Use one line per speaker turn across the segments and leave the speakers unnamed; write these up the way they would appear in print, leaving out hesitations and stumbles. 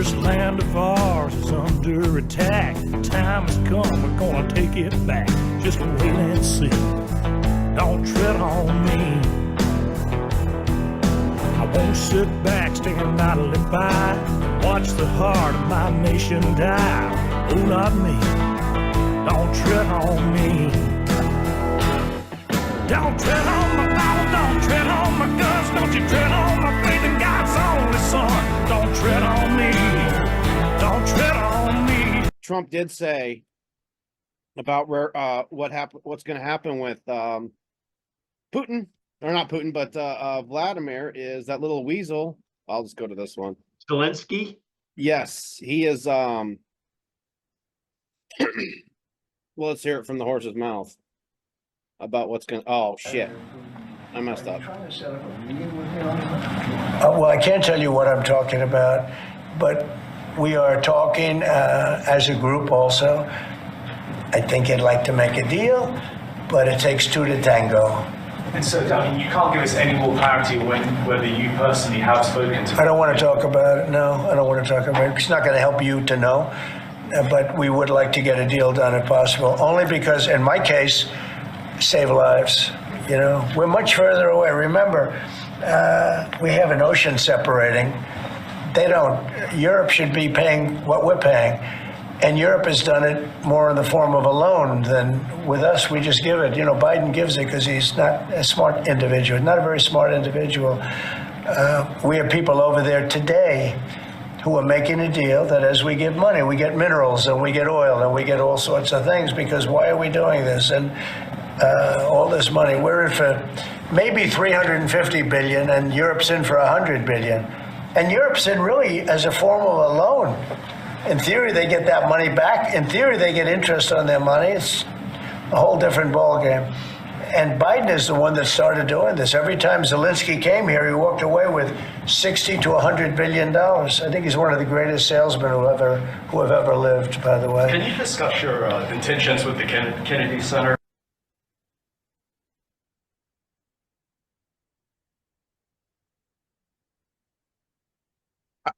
This land of ours is under attack. The time has come, we're gonna take it back. Just wait and see. Don't tread on me. I won't sit back, stand idly by, watch the heart of my nation die. Oh, not me. Don't tread on me. Don't tread on my Bible, don't tread on my guns, don't you tread on my faith in God's only son. Don't tread on me, don't tread on me.
Trump did say about where what's going to happen with Putin, or not Putin, but Vladimir is that little weasel. I'll just go to this one.
Zelensky?
Yes, he is. Well, let's hear it from the horse's mouth about what's going to. Oh, shit. I messed up.
Well, I can't tell you what I'm talking about, but we are talking as a group also. I think he'd like to make a deal, but it takes two to tango.
And so, I mean, you can't give us any more clarity whether you personally have spoken to.
I don't want to talk about it. No, I don't want to talk about it. It's not going to help you to know, but we would like to get a deal done if possible. Only because, in my case, save lives. You know, we're much further away. Remember, we have an ocean separating. They don't. Europe should be paying what we're paying. And Europe has done it more in the form of a loan than with us. We just give it. You know, Biden gives it because he's not a smart individual, not a very smart individual. We have people over there today who are making a deal that as we give money, we get minerals and we get oil and we get all sorts of things, because why are we doing this? And all this money, we're in for maybe 350 billion and Europe's in for 100 billion. And Europe's in really as a form of a loan. In theory, they get that money back. In theory, they get interest on their money. It's a whole different ballgame. And Biden is the one that started doing this. Every time Zelensky came here, he walked away with 60 to 100 billion dollars. I think he's one of the greatest salesmen who have ever lived, by the way.
Can you discuss your intentions with the Kennedy Center?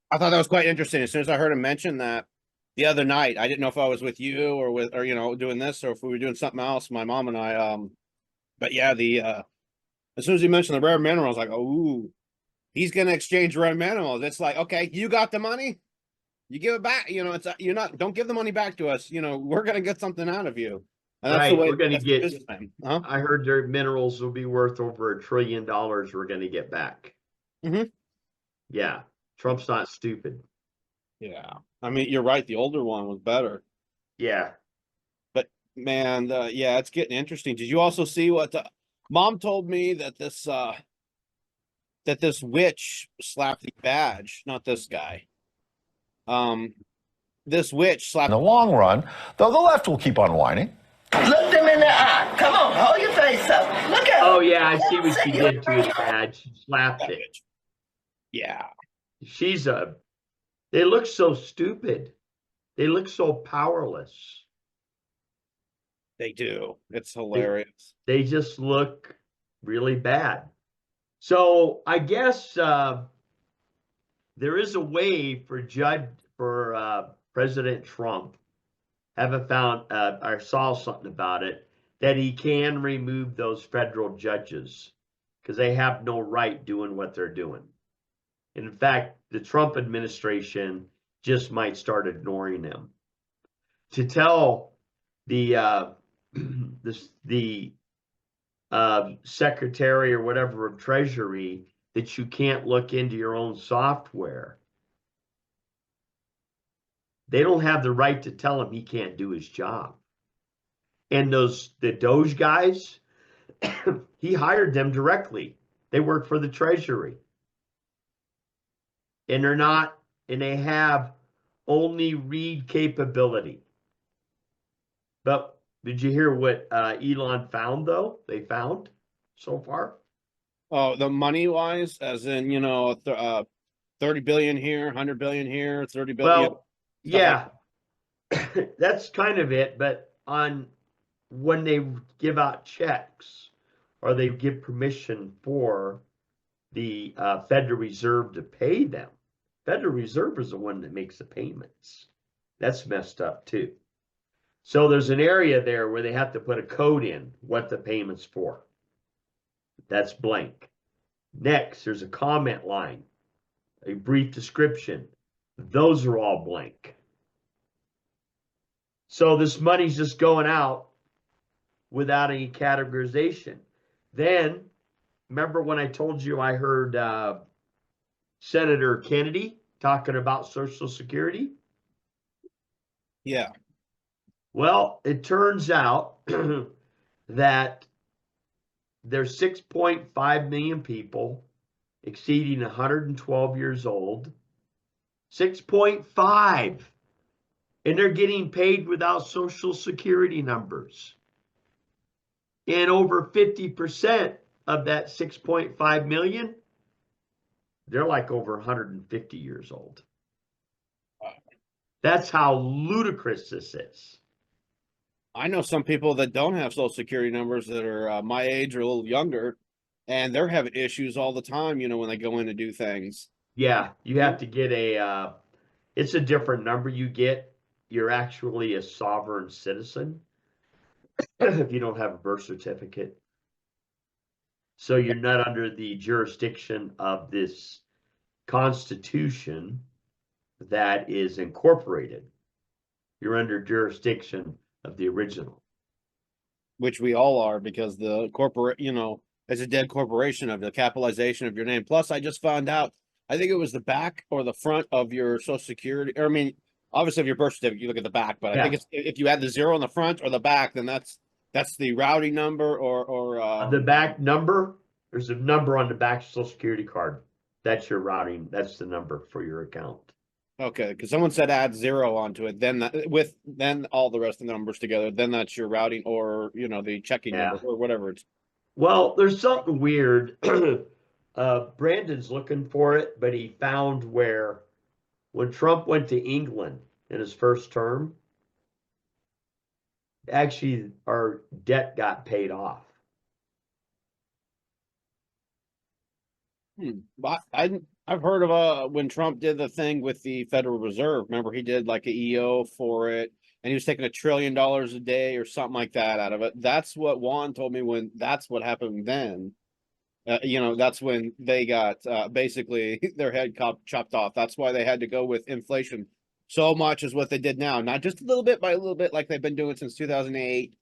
I thought that was quite interesting. As soon as I heard him mention that the other night, I didn't know if I was with you or you know, doing this, or if we were doing something else, my mom and I. But yeah, as soon as he mentioned the rare minerals, like, oh, he's gonna exchange rare minerals. It's like, okay, you got the money, you give it back. You know, it's don't give the money back to us. You know, we're gonna get something out of you. And that's
Right,
the way
we're gonna get.
Huh?
I heard their minerals will be worth over $1 trillion. We're gonna get back.
Mhm.
Yeah, Trump's not stupid.
Yeah, I mean, you're right. The older one was better.
Yeah.
But man, yeah, it's getting interesting. Did you also see what Mom told me that this witch slapped the badge, not this guy. This witch slapped.
In the long run, though, the left will keep on whining.
Look them in the eye. Come on, hold your face up. Look at
Oh yeah, I see what she did to his badge. She slapped it.
Yeah.
They look so stupid. They look so powerless.
They do. It's hilarious.
They just look really bad. So I guess there is a way for President Trump. Haven't found or saw something about it, that he can remove those federal judges because they have no right doing what they're doing. In fact, the Trump administration just might start ignoring them. To tell the secretary or whatever of Treasury that you can't look into your own software, they don't have the right to tell him he can't do his job. And the Doge guys, he hired them directly. They work for the Treasury. And they have only read capability. But did you hear what Elon found, though? They found so far?
Oh, the money wise, as in, 30 billion here, 100 billion here, 30 billion.
Well, yeah, that's kind of it. But when they give out checks or they give permission for the Federal Reserve to pay them, Federal Reserve is the one that makes the payments. That's messed up too. So there's an area there where they have to put a code in what the payment's for. That's blank. Next, there's a comment line, a brief description. Those are all blank. So this money's just going out without any categorization. Then, remember when I told you I heard Senator Kennedy talking about Social Security?
Yeah.
Well, it turns out that there's 6.5 million people exceeding 112 years old. 6.5. And they're getting paid without Social Security numbers. And over 50% of that 6.5 million, they're like over 150 years old. That's how ludicrous this is.
I know some people that don't have social security numbers that are my age or a little younger, and they're having issues all the time, you know, when they go in to do things.
Yeah, you have to get it's a different number you get. You're actually a sovereign citizen if you don't have a birth certificate. So you're not under the jurisdiction of this Constitution that is incorporated. You're under jurisdiction of the original.
Which we all are, because the corporate, you know, it's a dead corporation of the capitalization of your name. Plus, I just found out, I think it was the back or the front of your social security, or I mean, obviously if your birth certificate, you look at the back, but I think it's, if you add the 0 on the front or the back, then that's the routing number or
the back number. There's a number on the back Social Security card. That's your routing. That's the number for your account.
okay, because someone said add 0 onto it, then then all the rest of the numbers together, then that's your routing or, you know, the checking number or whatever it's.
Well, there's something weird. Brandon's looking for it, but he found where when Trump went to England in his first term, actually our debt got paid off.
But I've heard of when Trump did the thing with the Federal Reserve. Remember, he did like a EO for it, and he was taking $1 trillion a day or something like that out of it. That's what Juan told me when that's what happened then. You know, that's when they got basically their head chopped off. That's why they had to go with inflation so much as what they did now, not just a little bit by a little bit like they've been doing since 2008.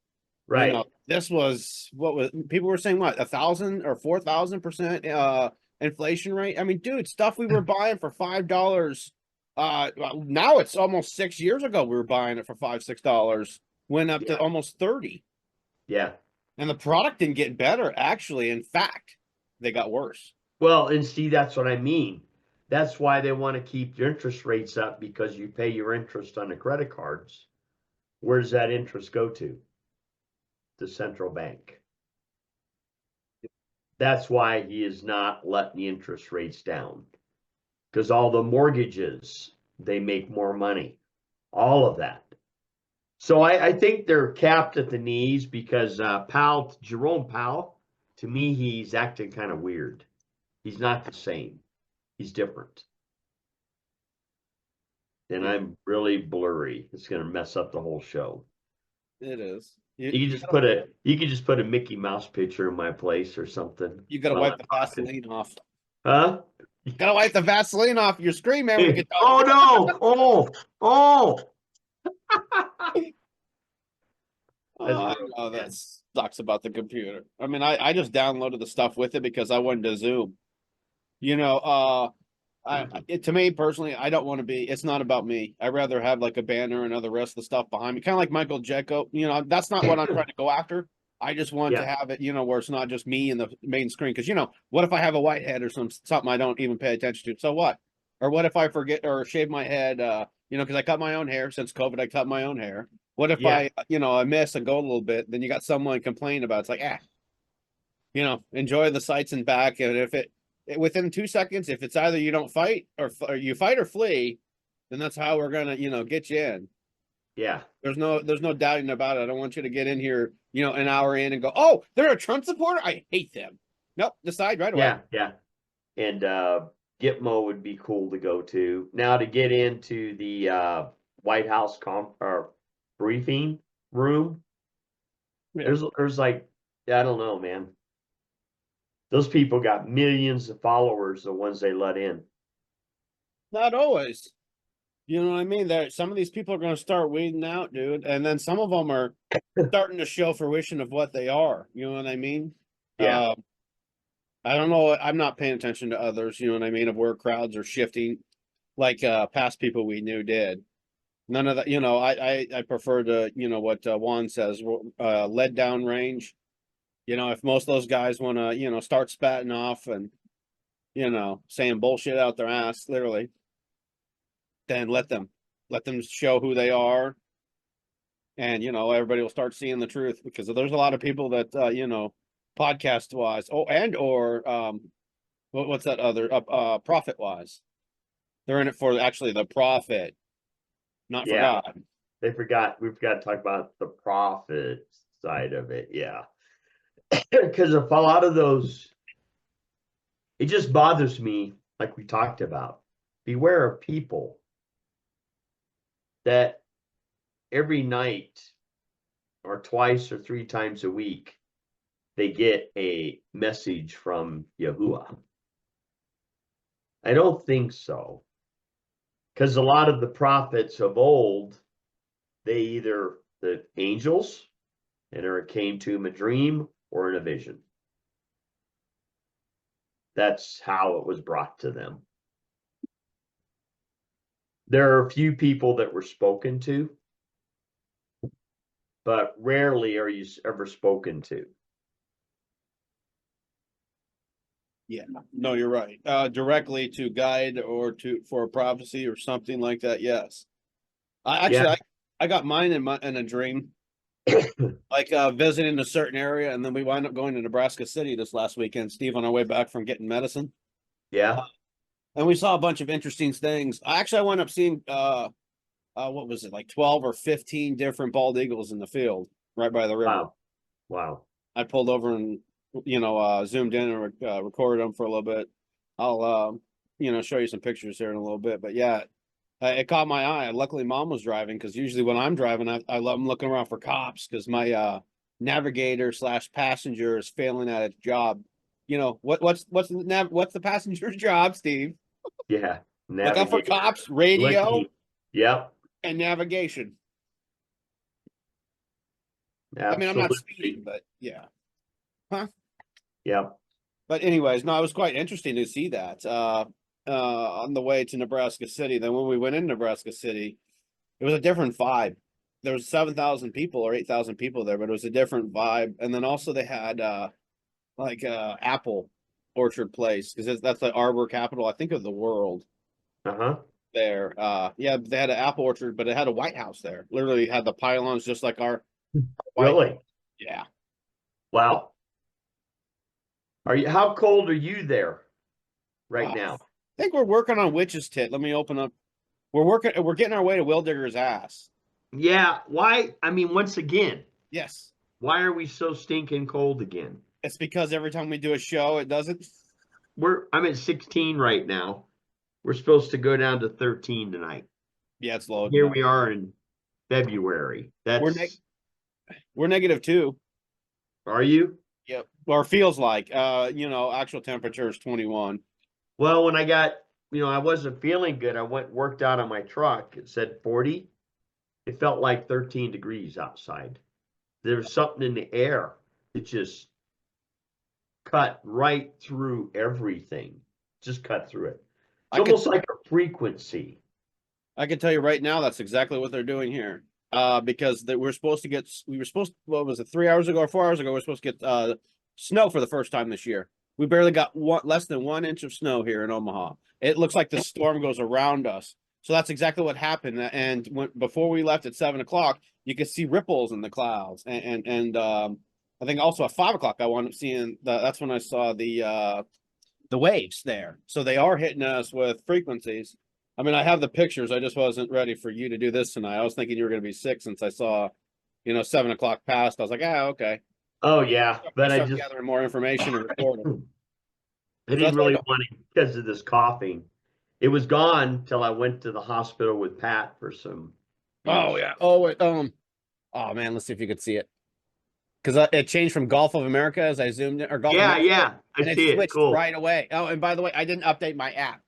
Right.
You know, this was what was people were saying, what, 1,000 or 4,000% inflation rate. I mean, dude, stuff we were buying for $5. Now it's almost 6 years ago we were buying it for $5-6, went up to almost 30.
Yeah.
And the product didn't get better. Actually, in fact, they got worse.
Well, and see, that's what I mean. That's why they want to keep your interest rates up, because you pay your interest on the credit cards. Where does that interest go to? The central bank. That's why he is not letting the interest rates down. Because all the mortgages, they make more money. All of that. So I think they're capped at the knees because Jerome Powell, to me, he's acting kind of weird. He's not the same. He's different. And I'm really blurry. It's going to mess up the whole show.
It is.
You can just put a Mickey Mouse picture in my place or something.
You gotta wipe the Vaseline off.
Huh?
You gotta wipe the Vaseline off your screen, man. When you
Oh no! Oh!
I know that sucks about the computer. I mean, I just downloaded the stuff with it because I wanted to Zoom. You know, to me personally, I don't want to be. It's not about me. I'd rather have like a banner and other rest of the stuff behind me, kind of like Michael Jecko. You know, that's not what I'm trying to go after. I just want to have it, you know, where it's not just me and the main screen. Because, you know, what if I have a white head or something I don't even pay attention to? So what? Or what if I forget or shave my head? You know, because I cut my own hair since COVID. I cut my own hair. What if I miss and go a little bit? Then you got someone complain about it. It's like, you know, enjoy the sights and back. And if within 2 seconds, if it's either you don't fight or you fight or flee, then that's how we're gonna, you know, get you in.
Yeah.
There's no doubting about it. I don't want you to get in here, you know, an hour in and go, oh, they're a Trump supporter. I hate them. Nope. Decide right away.
Yeah. And Gitmo would be cool to go to. Now to get into the White House briefing room,
Yeah.
there's like, I don't know, man. Those people got millions of followers, the ones they let in.
Not always. You know what I mean? Some of these people are going to start weeding out, dude, and then some of them are starting to show fruition of what they are. You know what I mean?
Yeah.
I don't know. I'm not paying attention to others. You know what I mean? Of where crowds are shifting, like past people we knew did. None of that. You know, I prefer to, you know, what Juan says, lead down range. You know, if most of those guys want to, you know, start spatting off and, you know, saying bullshit out their ass, literally, then let them show who they are. And, you know, everybody will start seeing the truth, because there's a lot of people that, you know, podcast wise, what's that other, profit wise, they're in it for actually the profit, not for
Yeah.
God.
We forgot to talk about the profit side of it. Yeah. Because if a lot of those, it just bothers me, like we talked about. Beware of people that every night or twice or 3 times a week, they get a message from Yahuwah. I don't think so. Because a lot of the prophets of old, they either the angels, and or it came to them a dream or in a vision. That's how it was brought to them. There are a few people that were spoken to, but rarely are you ever spoken to.
Yeah, no, you're right. Directly to guide or for a prophecy or something like that. Yes, I got mine in a dream, like visiting a certain area, and then we wind up going to Nebraska City this last weekend, Steve, on our way back from getting medicine.
Yeah.
And we saw a bunch of interesting things. I wound up seeing what was it, like 12 or 15 different bald eagles in the field right by the river.
Wow. Wow.
I pulled over and, you know, zoomed in and recorded them for a little bit. I'll you know, show you some pictures here in a little bit, but yeah, it caught my eye. Luckily Mom was driving, because usually when I'm driving, I love looking around for cops, because my navigator / passenger is failing at its job. You know, what's the passenger's job, Steve?
Yeah.
Look out for
Navigator.
cops, radio,
Looking. Yep.
and navigation.
Absolutely.
I mean, I'm not speeding, but yeah.
Yep.
But anyways, no, it was quite interesting to see that on the way to Nebraska City. Then when we went in Nebraska City, it was a different vibe. There was 7,000 people or 8,000 people there, but it was a different vibe. And then also they had apple orchard place, because that's the arbor capital, I think, of the world.
Uh-huh.
There, yeah, they had an apple orchard, but it had a White House there. Literally had the pylons just like our
Really?
Yeah.
Wow. How cold are you there right now?
I think we're working on Witch's Tit. Let me open up. We're getting our way to Will Digger's ass.
Yeah. Why? I mean, once again,
Yes.
why are we so stinking cold again?
It's because every time we do a show, it doesn't.
I'm at 16 right now. We're supposed to go down to 13 tonight.
Yeah, it's low.
Here we are in February.
We're -2.
Are you?
Yep. Or feels like. You know, actual temperature is 21.
Well, when I got, I wasn't feeling good. I went and worked out on my truck. It said 40. It felt like 13 degrees outside. There was something in the air that just cut right through everything. Just cut through it. It's almost like a frequency.
I can tell you right now, that's exactly what they're doing here. Because we were supposed, what was it, 3 hours ago or 4 hours ago, we were supposed to get snow for the first time this year. We barely got less than 1 inch of snow here in Omaha. It looks like the storm goes around us. So that's exactly what happened. And before we left at 7 o'clock, you could see ripples in the clouds. And I think also at 5 o'clock, I wound up seeing that's when I saw the waves there. So they are hitting us with frequencies. I mean, I have the pictures. I just wasn't ready for you to do this tonight. I was thinking you were going to be sick since I saw, 7 o'clock passed. I was like, okay.
Oh yeah, but I just
gathering more information and recording.
I didn't really want it because of this coughing. It was gone till I went to the hospital with Pat for some.
Oh yeah. Oh wait. Oh man, let's see if you could see it. Because it changed from Gulf of America as I zoomed in, or Gulf of
Yeah,
Mexico,
yeah, I
and it
see it.
switched
Cool.
right away. Oh, and by the way, I didn't update my app.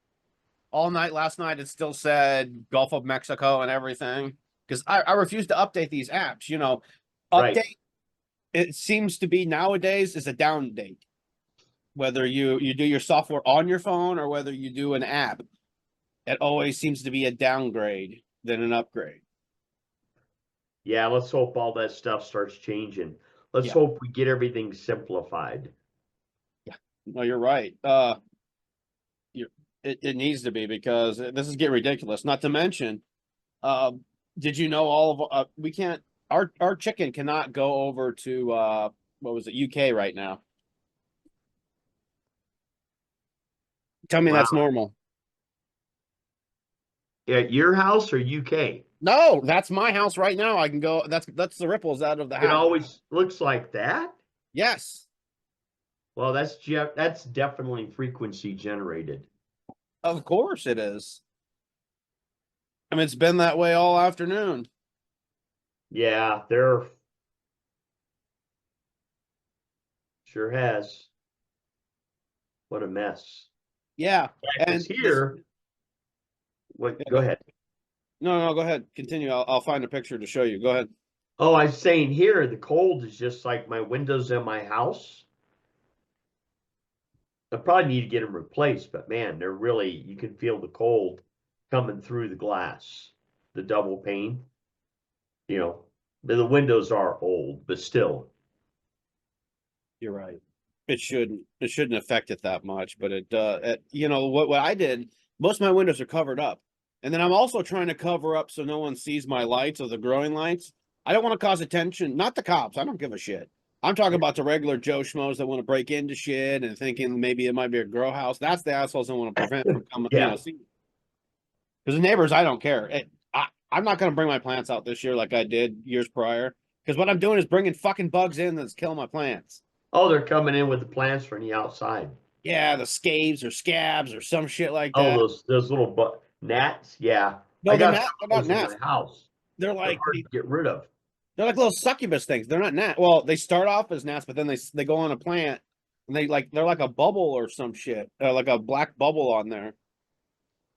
All night last night, it still said Gulf of Mexico and everything. Because I refuse to update these apps. You know, update.
Right.
It seems to be nowadays is a down date. Whether you do your software on your phone or whether you do an app, it always seems to be a downgrade than an upgrade.
Yeah, let's hope all that stuff starts changing. Let's
Yeah.
hope we get everything simplified.
No, you're right. It needs to be, because this is getting ridiculous. Not to mention, did you know all of we can't our chicken cannot go over to what was it, UK right now? Tell me that's
Wow.
normal.
At your house or UK?
No, that's my house right now. I can go. That's the ripples out of the
It
house.
always looks like that.
Yes,
Well, that's definitely frequency generated.
of course it is. I mean, it's been that way all afternoon.
Yeah, there sure has. What a mess.
Yeah,
And
and
here, what?
Yeah,
Go ahead.
no, go ahead. Continue. I'll find a picture to show you. Go ahead.
Oh, I was saying here, the cold is just like my windows in my house. I probably need to get them replaced, but man, they're really, you can feel the cold coming through the glass, the double pane. You know, the windows are old, but still.
You're right. It shouldn't affect it that much, but you know what I did, most of my windows are covered up. And then I'm also trying to cover up so no one sees my lights or the growing lights. I don't want to cause attention, not the cops. I don't give a shit. I'm talking about the regular Joe Schmoes that want to break into shit and thinking maybe it might be a grow house. That's the assholes I want to prevent from coming,
Yeah.
seeing. Because the neighbors, I don't care. I'm not going to bring my plants out this year like I did years prior. Because what I'm doing is bringing fucking bugs in that's killing my plants.
Oh, they're coming in with the plants from the outside.
Yeah, the scaves or scabs or some shit like
Oh,
that.
those little gnats. Yeah,
No,
I
they're
got
not. They're not
those in
gnats.
my house.
They're
They're
like
hard to get rid of.
they're like little succubus things. They're not gnats. Well, they start off as gnats, but then they go on a plant and they're like a bubble or some shit, like a black bubble on there.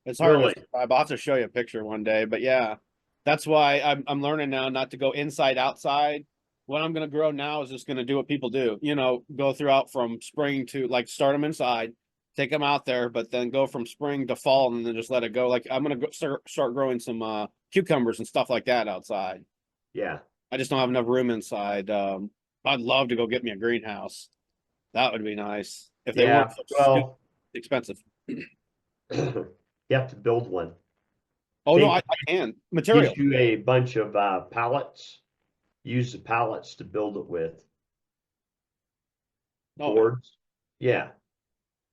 It's hard
Really?
to describe. I'll have to show you a picture one day. But yeah, that's why I'm learning now not to go inside outside. What I'm gonna grow now is just gonna do what people do. You know, go throughout from spring to like start them inside, take them out there, but then go from spring to fall and then just let it go. Like I'm gonna start growing some cucumbers and stuff like that outside.
Yeah.
I just don't have enough room inside. I'd love to go get me a greenhouse. That would be nice if they
Yeah.
weren't so
Well,
expensive.
you have to build one.
Oh no,
They-
I can material.
Gives you a bunch of pallets. Use the pallets to build it with.
Oh,
Boards. Yeah.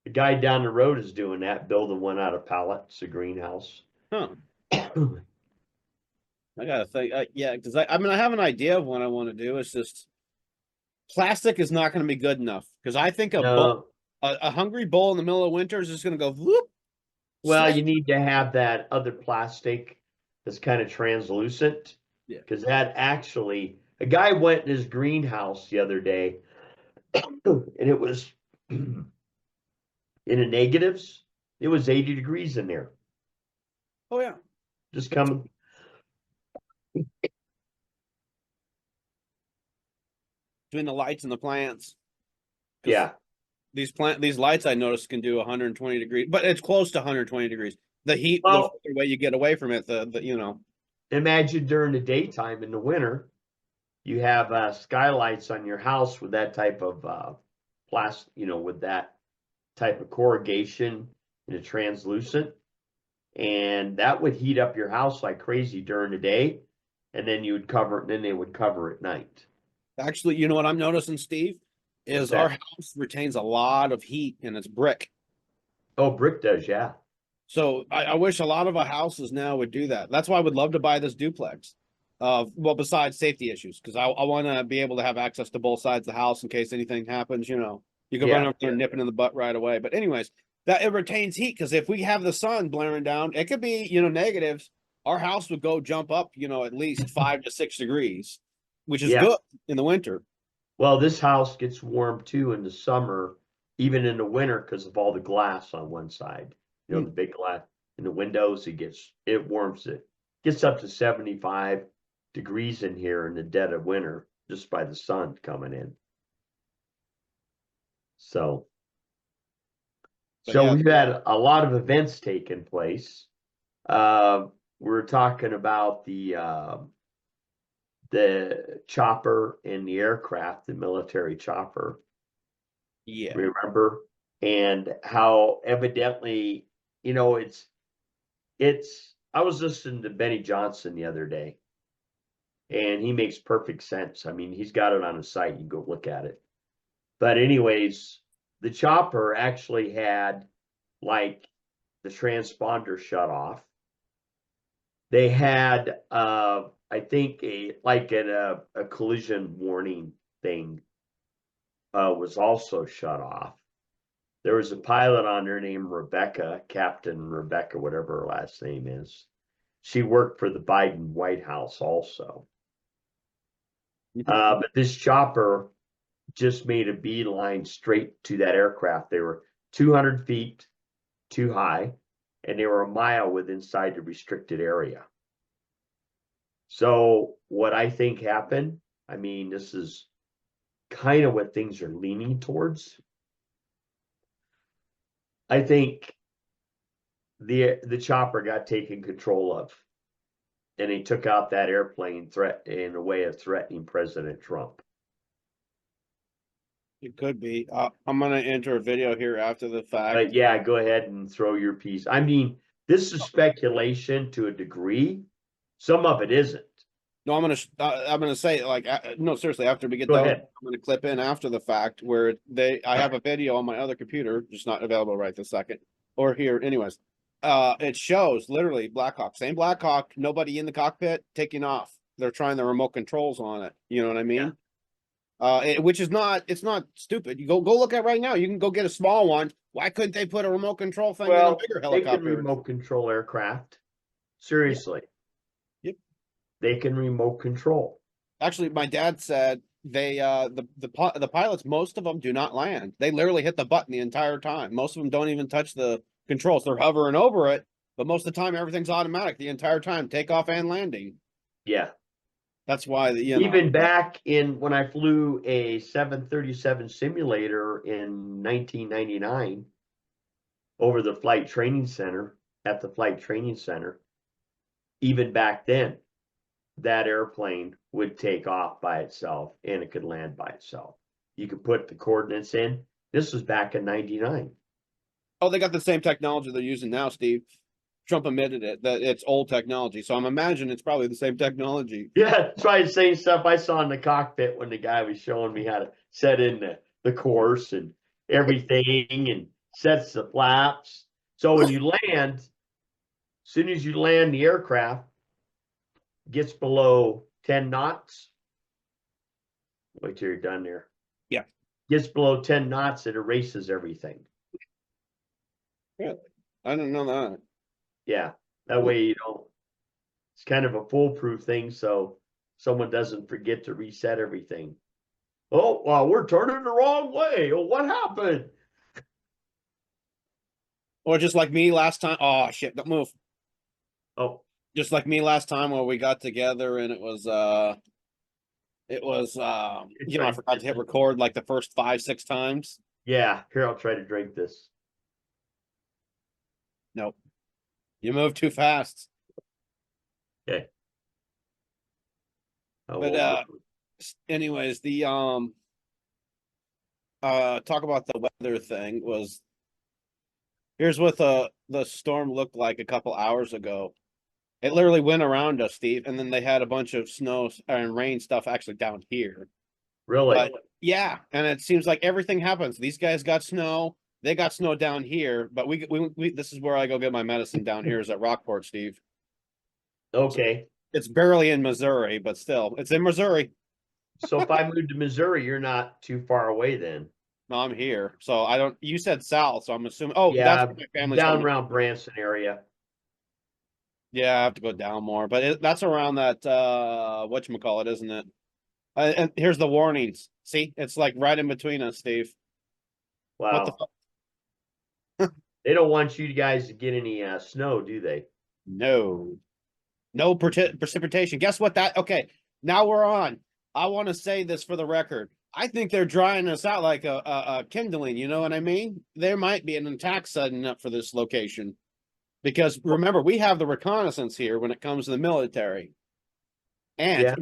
The guy down the road is doing that, building one out of pallets, a greenhouse.
huh. I gotta think. Yeah, because I mean, I have an idea of what I want to do. It's just plastic is not going to be good enough because I think
No,
a hungry bull in the middle of winter is just going to go whoop.
well,
slip.
you need to have that other plastic that's kind of translucent.
Yeah.
Because that actually, a guy went in his greenhouse the other day, and it was in the negatives. It was 80 degrees in there.
Oh yeah.
Just coming.
Between the lights and the plants. 'Cause
Yeah.
these lights I noticed can do 120 degrees, but it's close to 120 degrees. The heat,
Well-
the way you get away from it, the you know.
Imagine during the daytime in the winter, you have skylights on your house with that type of plastic, with that type of corrugation and a translucent. And that would heat up your house like crazy during the day. And then you would cover it, and then they would cover at night.
Actually, you know what I'm noticing, Steve, is
What's
our
that?
house retains a lot of heat and it's brick.
Oh, brick does, yeah.
So I wish a lot of our houses now would do that. That's why I would love to buy this duplex. Well, besides safety issues, because I want to be able to have access to both sides of the house in case anything happens. You You can
Yeah.
run over there and nip it in the butt right away. But anyways, that it retains heat because if we have the sun blaring down, it could be, negatives. Our house would go jump up, at least 5 to 6 degrees, which is
Yeah.
good in the winter.
Well, this house gets warm too in the summer, even in the winter, because of all the glass on one side. The big glass in the windows, it warms it. Gets up to 75 degrees in here in the dead of winter, just by the sun coming in. So
But yeah.
we've had a lot of events taking place. We're talking about the chopper and the aircraft, the military chopper.
Yeah.
Remember? And how evidently, I was listening to Benny Johnson the other day, and he makes perfect sense. I mean, he's got it on his site. You can go look at it. But anyways, the chopper actually had like the transponder shut off. They had, I think a collision warning thing was also shut off. There was a pilot on there named Rebecca, Captain Rebecca, whatever her last name is. She worked for the Biden White House also. But this chopper just made a beeline straight to that aircraft. They were 200 feet too high, and they were a mile within inside the restricted area. So what I think happened, I mean, this is kind of what things are leaning towards. I think the chopper got taken control of, and he took out that airplane threat in a way of threatening President Trump.
It could be. I'm going to enter a video here after the fact.
But yeah, go ahead and throw your piece. I mean, this is speculation to a degree. Some of it isn't.
No, I'm gonna say like no, seriously. After we get
Go
done,
ahead.
I'm gonna clip in after the fact where I have a video on my other computer, just not available right this second, or here. Anyways, it shows literally Blackhawk, same Blackhawk, nobody in the cockpit, taking off. They're trying the remote controls on it. You know what I mean? Which is it's not stupid. You go look at right now. You can go get a small one. Why couldn't they put a remote control thing in a bigger
they can
helicopter?
remote control aircraft. Seriously.
Yep.
They can remote control.
Actually, my dad said they the pilots, most of them do not land. They literally hit the button the entire time. Most of them don't even touch the controls. They're hovering over it, but most of the time everything's automatic the entire time, takeoff and landing.
Yeah.
That's why
Even back in when I flew a 737 simulator in 1999 over the flight training center at the flight training center, even back then, that airplane would take off by itself and it could land by itself. You could put the coordinates in. This was back in 99.
Oh, they got the same technology they're using now, Steve. Trump admitted it, that it's old technology. So I'm imagining it's probably the same technology.
Yeah, try the same stuff I saw in the cockpit when the guy was showing me how to set in the course and everything and sets the flaps. So when you land, as soon as you land the aircraft, gets below 10 knots. Wait till you're done there.
Yeah.
Gets below 10 knots, it erases everything.
Really? I didn't know that.
Yeah, that way you don't. It's kind of a foolproof thing, so someone doesn't forget to reset everything. Oh, well, we're turning the wrong way. Oh, what happened?
Or just like me last time. Oh shit, don't move.
Oh,
Just like me last time where we got together and I forgot to hit record like the first 5-6 times.
yeah. Here, I'll try to drink this.
Nope. You move too fast.
Okay. Oh,
But
well,
anyways, the talk about the weather thing was, here's what the storm looked like a couple hours ago. It literally went around us, Steve, and then they had a bunch of snow and rain stuff actually down here.
really?
But yeah, and it seems like everything happens. These guys got snow. They got snow down here, but we this is where I go get my medicine down here is at Rockport, Steve.
Okay.
It's barely in Missouri, but still, it's in Missouri.
So if I moved to Missouri, you're not too far away then.
No, I'm here. So I don't. You said south, so I'm assuming. Oh,
Yeah,
that's where my family's
down
from.
around Branson area.
Yeah, I have to go down more, but that's around that whatchamacallit, isn't it? And here's the warnings. See, it's like right in between us, Steve. What the
Wow.
fuck?
They don't want you guys to get any snow, do they?
No, no precipitation. Guess what? Okay. Now we're on. I want to say this for the record. I think they're drying us out like a kindling. You know what I mean? There might be an attack setting up for this location. Because remember, we have the reconnaissance here when it comes to the military. And
Yeah.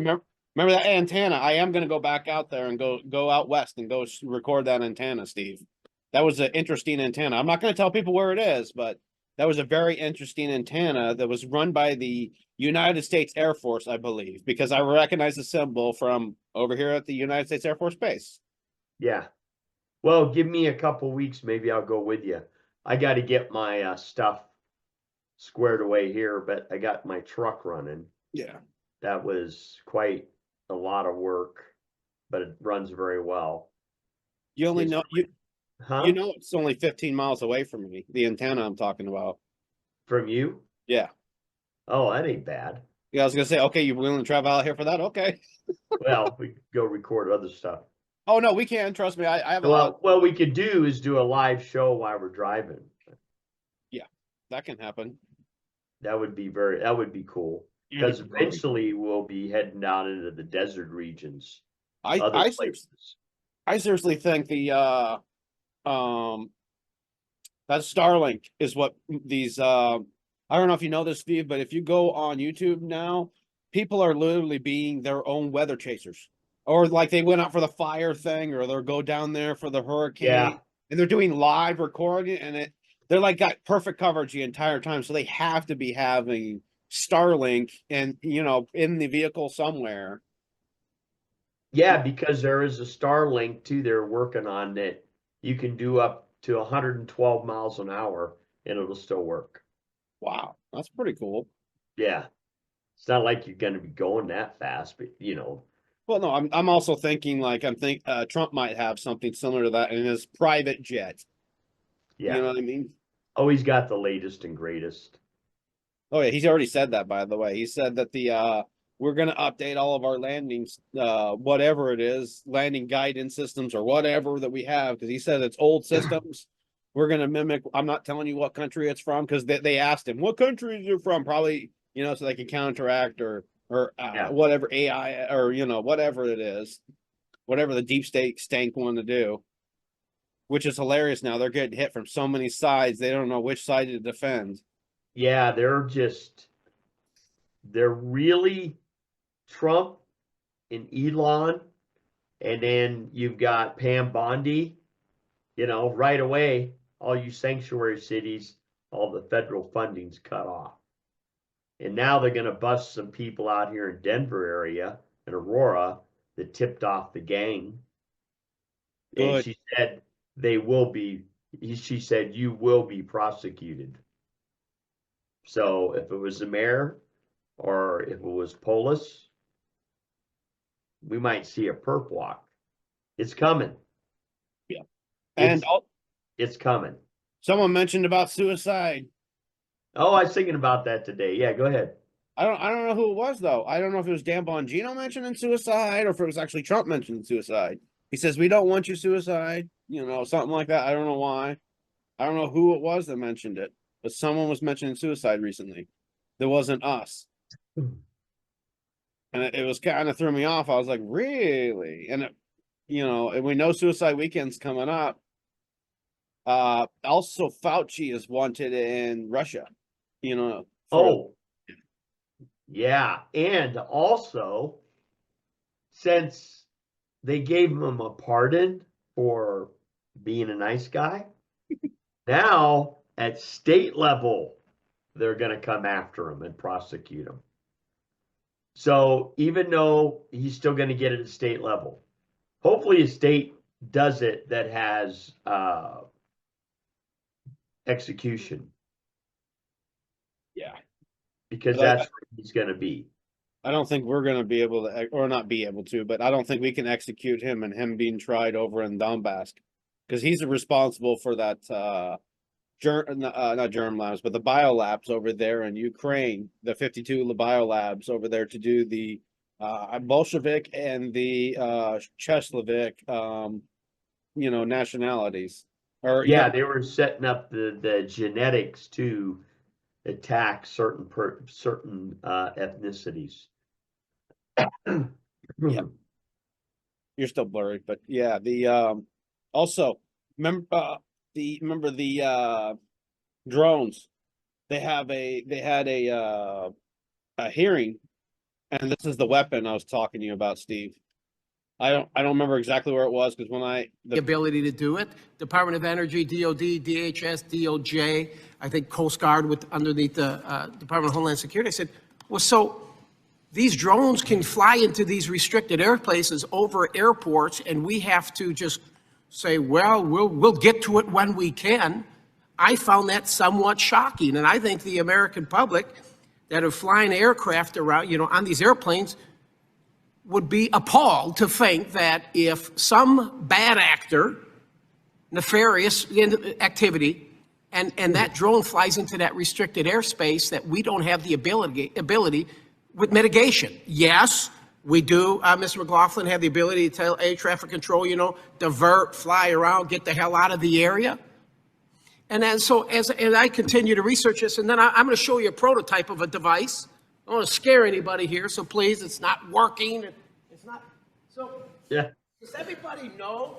remember that antenna. I am going to go back out there and go out west and go record that antenna, Steve. That was an interesting antenna. I'm not going to tell people where it is, but that was a very interesting antenna that was run by the United States Air Force, I believe, because I recognize the symbol from over here at the United States Air Force Base.
Yeah. Well, give me a couple weeks, maybe I'll go with you. I got to get my stuff squared away here, but I got my truck running.
Yeah.
That was quite a lot of work, but it runs very well.
You only
It's
know
Huh?
you know it's only 15 miles away from me, the antenna I'm talking about.
From you?
Yeah.
Oh, that ain't bad.
Yeah, I was gonna say, okay, you willing to travel out here for that? Okay.
Well, we could go record other stuff.
Oh no, we can. Trust me. I have a
Well, what we could do is do a live show while we're driving.
that can happen.
That would be cool. Because eventually we'll be heading down into the desert regions, other
I
places.
I seriously think the that Starlink is what these I don't know if you know this, Steve, but if you go on YouTube now, people are literally being their own weather chasers. Or like they went out for the fire thing, or they'll go down there for the hurricane.
Yeah.
And they're doing live recording, and they're like got perfect coverage the entire time. So they have to be having Starlink and in the vehicle somewhere.
Yeah, because there is a Starlink too they're working on that you can do up to 112 miles an hour and it'll still work.
Wow, that's pretty cool.
Yeah. It's not like you're going to be going that fast, but
Well, no, I'm also thinking like Trump might have something similar to that in his private jet.
yeah.
You know what I mean?
Oh, he's got the latest and greatest.
Oh yeah, he's already said that, by the way. He said that we're gonna update all of our landings, whatever it is, landing guidance systems or whatever that we have, because he said it's old systems. We're gonna mimic. I'm not telling you what country it's from, because they asked him what country is it from, probably so they can counteract or whatever AI or whatever it is, whatever the deep state stank want to do. Which is hilarious now. They're getting hit from so many sides. They don't know which side to defend.
Yeah, they're really Trump and Elon, and then you've got Pam Bondi, right away, all you sanctuary cities, all the federal funding's cut off. And now they're going to bust some people out here in Denver area and Aurora that tipped off the gang.
Good.
And she said she said, you will be prosecuted. So if it was the mayor or if it was Polis, we might see a perp walk. It's coming.
Yeah. And
it's coming.
Someone mentioned about suicide.
Oh, I was thinking about that today. Yeah, go ahead.
I don't know who it was though. I don't know if it was Dan Bongino mentioning suicide or if it was actually Trump mentioning suicide. He says, we don't want you suicide, something like that. I don't know why. I don't know who it was that mentioned it, but someone was mentioning suicide recently. That wasn't us. And it was kind of threw me off. I was like, really? And and we know suicide weekend's coming up. Also Fauci is wanted in Russia,
yeah. And also, since they gave him a pardon for being a nice guy, now at state level, they're going to come after him and prosecute him. So even though he's still going to get it at state level, hopefully a state does it that has execution.
Yeah.
Because that's where he's going to be.
I don't think we're going to be able to, or not be able to, but I don't think we can execute him and him being tried over in Donbass. because he's responsible for that not germ labs, but the biolabs over there in Ukraine, the 52 biolabs over there to do the Bolshevik and the Czechoslovak, nationalities. Or
Yeah, they were setting up the genetics to attack certain ethnicities.
Yeah. You're still blurry, but yeah, the also remember the drones. They had a hearing, and this is the weapon I was talking to you about, Steve. I don't remember exactly where it was, because when
the ability to do it. Department of Energy, DOD, DHS, DOJ, I think Coast Guard with underneath the Department of Homeland Security. I said, well, so these drones can fly into these restricted airplaces over airports, and we have to just say, well, we'll get to it when we can. I found that somewhat shocking, and I think the American public that are flying aircraft around, on these airplanes, would be appalled to think that if some bad actor, nefarious activity, and that drone flies into that restricted airspace, that we don't have the ability with mitigation. Yes, we do, Mr. McLaughlin, have the ability to tell air traffic control, divert, fly around, get the hell out of the area. And then so as I continue to research this, and then I'm going to show you a prototype of a device. I don't want to scare anybody here, so please, it's not working. It's not. So
Yeah.
Does everybody know,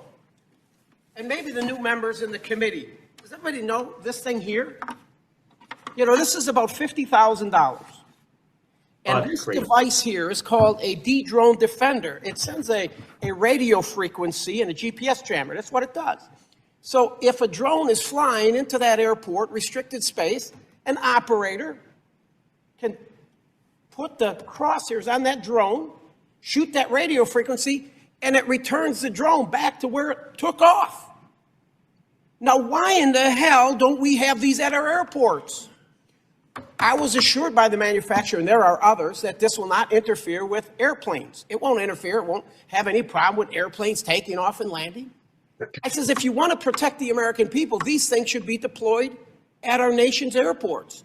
and maybe the new members in the committee, does everybody know this thing here? This is about $50,000. And this device here is called a D-Drone Defender. It sends a radio frequency and a GPS jammer. That's what it does. So if a drone is flying into that airport, restricted space, an operator can put the crosshairs on that drone, shoot that radio frequency, and it returns the drone back to where it took off. Now, why in the hell don't we have these at our airports? I was assured by the manufacturer, and there are others, that this will not interfere with airplanes. It won't interfere. It won't have any problem with airplanes taking off and landing. I says, if you want to protect the American people, these things should be deployed at our nation's airports.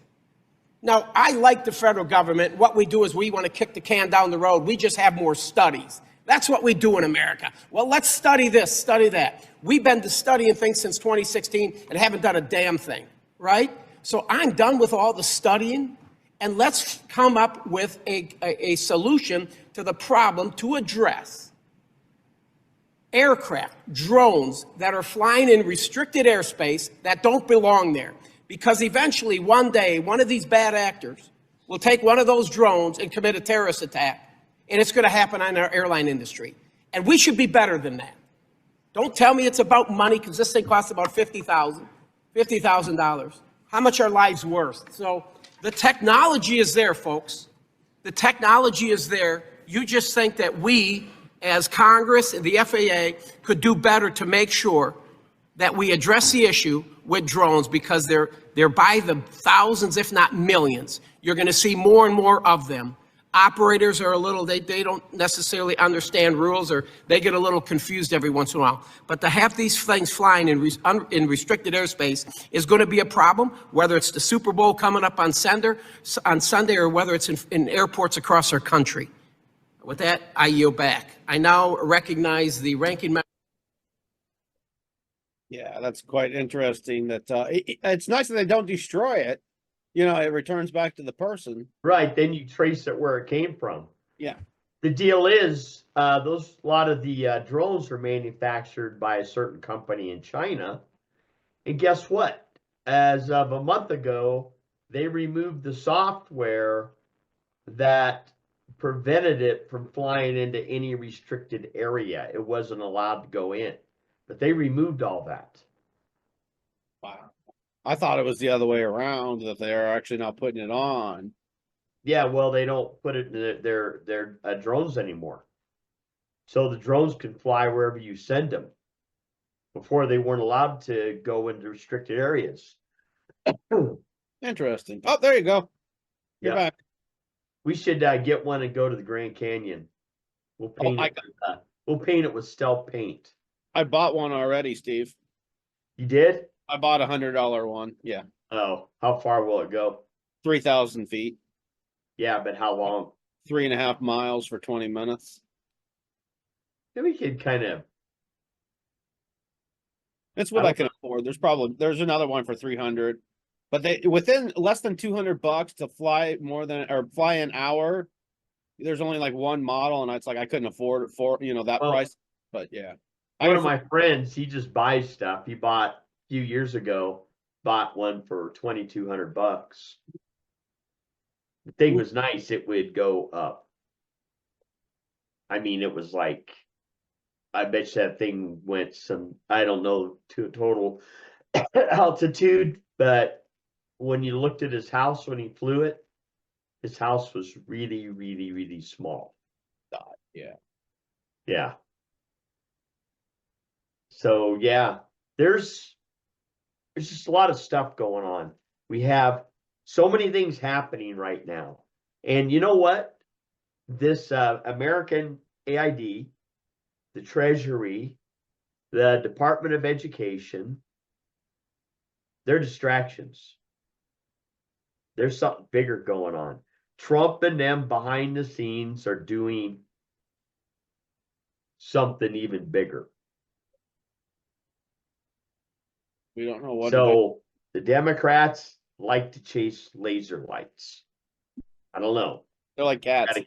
Now, I like the federal government. What we do is we want to kick the can down the road. We just have more studies. That's what we do in America. Well, let's study this, study that. We've been studying things since 2016 and haven't done a damn thing, right? So I'm done with all the studying, and let's come up with a solution to the problem to address aircraft, drones that are flying in restricted airspace that don't belong there. Because eventually, one day, one of these bad actors will take one of those drones and commit a terrorist attack, and it's going to happen on our airline industry. And we should be better than that. Don't tell me it's about money, because this thing costs about $50,000. How much are lives worth? So the technology is there, folks. The technology is there. You just think that we, as Congress and the FAA, could do better to make sure that we address the issue with drones, because they're by the thousands, if not millions. You're going to see more and more of them. Operators are they don't necessarily understand rules, or they get a little confused every once in a while. But to have these things flying in restricted airspace is going to be a problem, whether it's the Super Bowl coming up on Sunday, or whether it's in airports across our country. With that, I yield back. I now recognize the ranking member.
Yeah, that's quite interesting. That it's nice that they don't destroy it. It returns back to the person.
Right, then you trace it where it came from.
Yeah.
The deal is, a lot of the drones are manufactured by a certain company in China. And guess what? As of a month ago, they removed the software that prevented it from flying into any restricted area. It wasn't allowed to go in. But they removed all that.
Wow. I thought it was the other way around, that they're actually not putting it on.
Yeah, well, they don't put it in their drones anymore. So the drones can fly wherever you send them. Before, they weren't allowed to go into restricted areas.
Interesting. Oh, there you go. You're back.
We should get one and go to the Grand Canyon. We'll paint it with stealth paint.
I bought one already, Steve.
You did?
I bought $100 one. Yeah.
Oh, how far will it go?
3,000 feet,
Yeah, but how long?
3.5 miles for 20 minutes.
Then we could kind of,
It's what I can afford. There's another one for 300, but they within less than $200 to fly fly an hour. There's only like one model, and it's like I couldn't afford it for that
Well,
price. But yeah,
one of my friends, he just buys stuff. He bought a few years ago, bought one for $2,200. The thing was nice, it would go up. I mean, it was like, I bet you that thing went some, I don't know, to total altitude, but when you looked at his house when he flew it, his house was really, really, really small.
yeah.
Yeah. So yeah, there's just a lot of stuff going on. We have so many things happening right now. And you know what? This American AID, the Treasury, the Department of Education, they're distractions. There's something bigger going on. Trump and them behind the scenes are doing something even bigger.
We don't know what.
So the Democrats like to chase laser lights. I don't know.
They're like cats.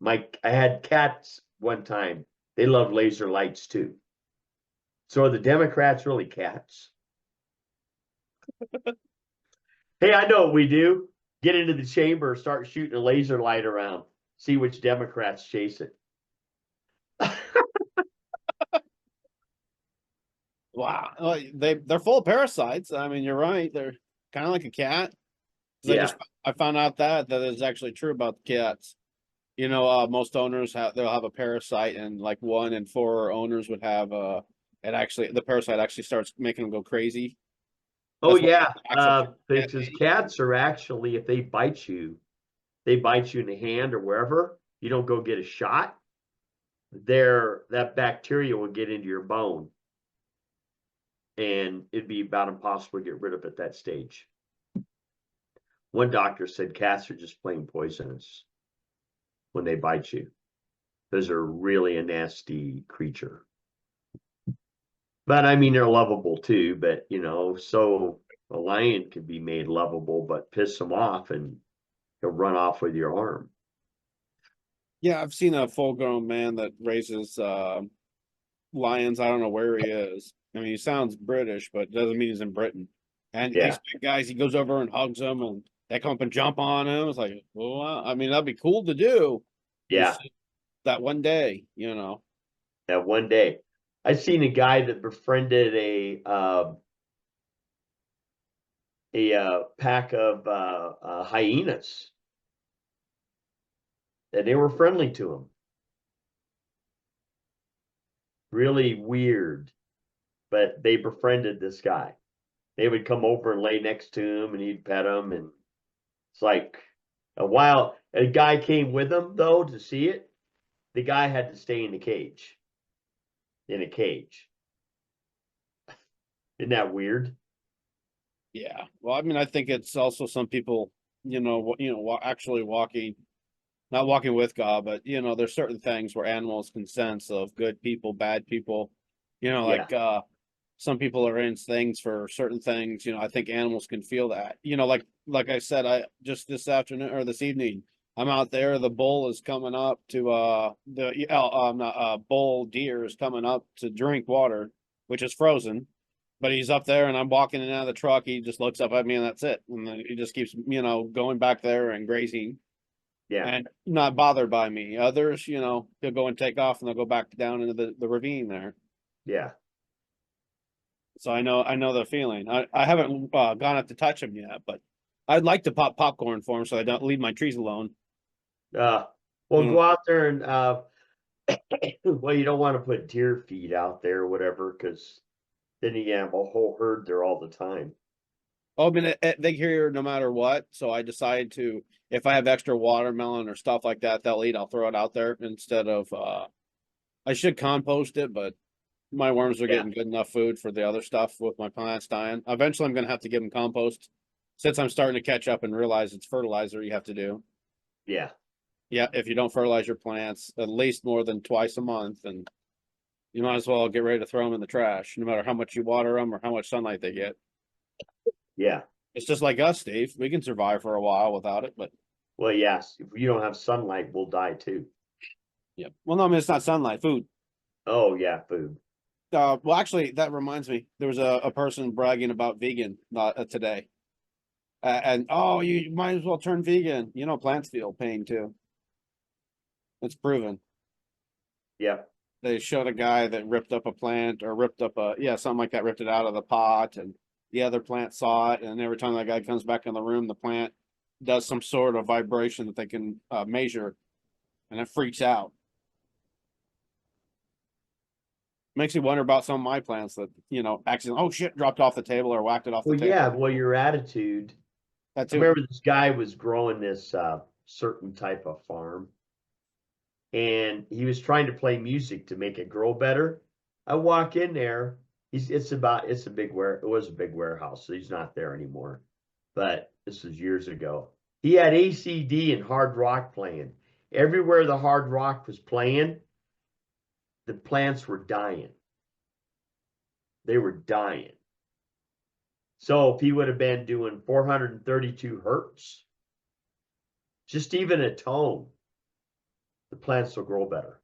I had cats one time. They love laser lights too. So are the Democrats really cats? Hey, I know what we do. Get into the chamber, start shooting a laser light around. See which Democrats chase it.
Wow, they're full of parasites. I mean, you're right. They're kind of like a cat.
Yeah.
I found out that is actually true about the cats. Most owners they'll have a parasite, and like 1 in 4 owners would have the parasite actually starts making them go crazy.
Oh
That's why
yeah. Because cats are actually, if they bite you in the hand or wherever, you don't go get a shot. That bacteria will get into your bone. And it'd be about impossible to get rid of at that stage. One doctor said cats are just plain poisonous when they bite you. Those are really a nasty creature. But I mean, they're lovable too. But so a lion can be made lovable, but piss them off and he'll run off with your arm.
Yeah, I've seen a full-grown man that raises lions. I don't know where he is. I mean, he sounds British, but doesn't mean he's in Britain. And these big guys, he goes over and hugs them, and they come up and jump on him. It's like, well, I mean, that'd be cool to do.
Yeah.
That one day,
That one day. I seen a guy that befriended a pack of hyenas. And they were friendly to him. Really weird. But they befriended this guy. They would come over and lay next to him, and he'd pet him. And it's like a guy came with him though to see it. The guy had to stay in a cage. Isn't that weird?
Yeah. Well, I mean, I think it's also some people, actually not walking with God, but there's certain things where animals can sense of good people, bad people. Some people are in things for certain things. I think animals can feel that. Like I said, I just this afternoon or this evening, I'm out there. The bull is coming up to bull deer is coming up to drink water, which is frozen. But he's up there, and I'm walking in and out of the truck. He just looks up at me, and that's it. And then he just keeps, going back there and grazing.
Yeah.
And not bothered by me. Others, they'll go and take off, and they'll go back down into the ravine there.
Yeah.
So I know the feeling. I haven't gone up to touch him yet, but I'd like to pop popcorn for him so I don't leave my trees alone.
Go out there and well, you don't want to put deer feed out there or whatever, because then you have a whole herd there all the time.
Oh, I mean, they hear no matter what. So I decide to, if I have extra watermelon or stuff like that, they'll eat. I'll throw it out there instead of. I should compost it, but My worms are
Yeah.
getting good enough food for the other stuff with my plants dying. Eventually, I'm going to have to give them compost. Since I'm starting to catch up and realize it's fertilizer you have to do.
Yeah.
Yeah, if you don't fertilize your plants at least more than twice a month, and you might as well get ready to throw them in the trash, no matter how much you water them or how much sunlight they get.
Yeah.
It's just like us, Steve. We can survive for a while without it, but
Well, yes, if you don't have sunlight, we'll die too.
yeah. Well, no, I mean it's not sunlight, food.
Oh yeah, food.
Well, actually, that reminds me. There was a person bragging about vegan today, and oh, you might as well turn vegan. You know, plants feel pain too. It's proven.
Yep.
They showed a guy that ripped up a plant or ripped up something like that, ripped it out of the pot, and the other plant saw it, and every time that guy comes back in the room, the plant does some sort of vibration that they can measure, and it freaks out. Makes you wonder about some of my plants that, accidentally, oh shit, dropped off the table or whacked it off the
Well,
table.
yeah. Well, your attitude.
That's
I remember this guy was growing this certain type of farm, and he was trying to play music to make it grow better. I walk in there. It was a big warehouse, so he's not there anymore. But this was years ago. He had ACD and hard rock playing. Everywhere the hard rock was playing, the plants were dying. They were dying. So if he would have been doing 432 hertz, just even a tone, the plants will grow better.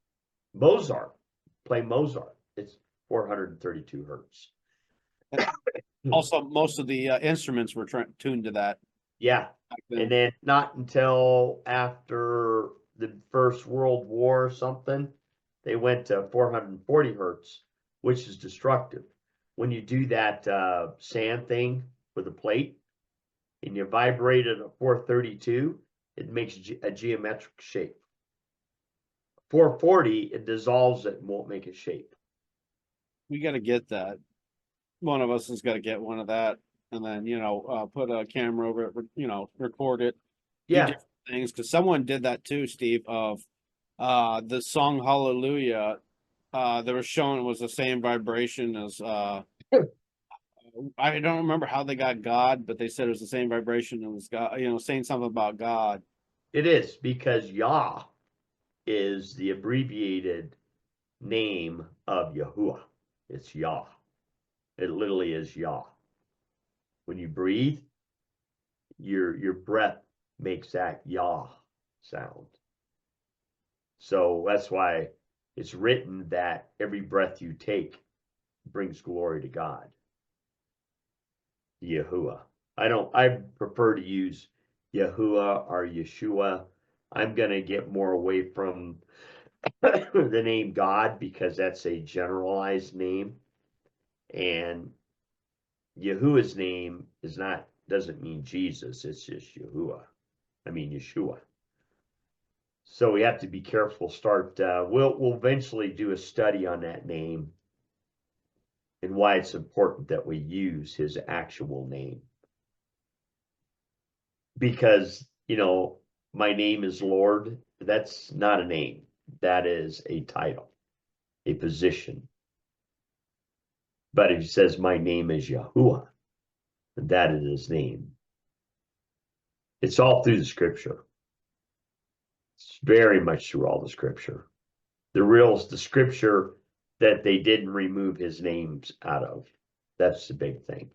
Mozart, play Mozart. It's 432 hertz.
Also, most of the instruments were tuned to that.
Yeah. And then not until after the First World War or something, they went to 440 hertz, which is destructive. When you do that sand thing with a plate and you vibrate it at 432, it makes a geometric shape. 440, it dissolves it and won't make a shape.
We got to get that. One of us has got to get one of that, and then put a camera over it, record it. Do
Yeah.
different things, because someone did that too, Steve. Of the song Hallelujah, they were showing it was the same vibration as I don't remember how they got God, but they said it was the same vibration. It was God, saying something about God.
It is, because Yah is the abbreviated name of Yahuwah. It's Yah. It literally is Yah. When you breathe, your breath makes that Yah sound. So that's why it's written that every breath you take brings glory to God. Yahuwah. I prefer to use Yahuwah or Yeshua. I'm going to get more away from the name God, because that's a generalized name. And Yahuwah's name doesn't mean Jesus. It's just Yeshua. So we have to be careful. We'll eventually do a study on that name and why it's important that we use his actual name. Because, my name is Lord. That's not a name. That is a title, a position. But if he says, my name is Yahuwah, that is his name. It's all through the scripture. It's very much through all the scripture. The scripture that they didn't remove his names out of. That's the big thing.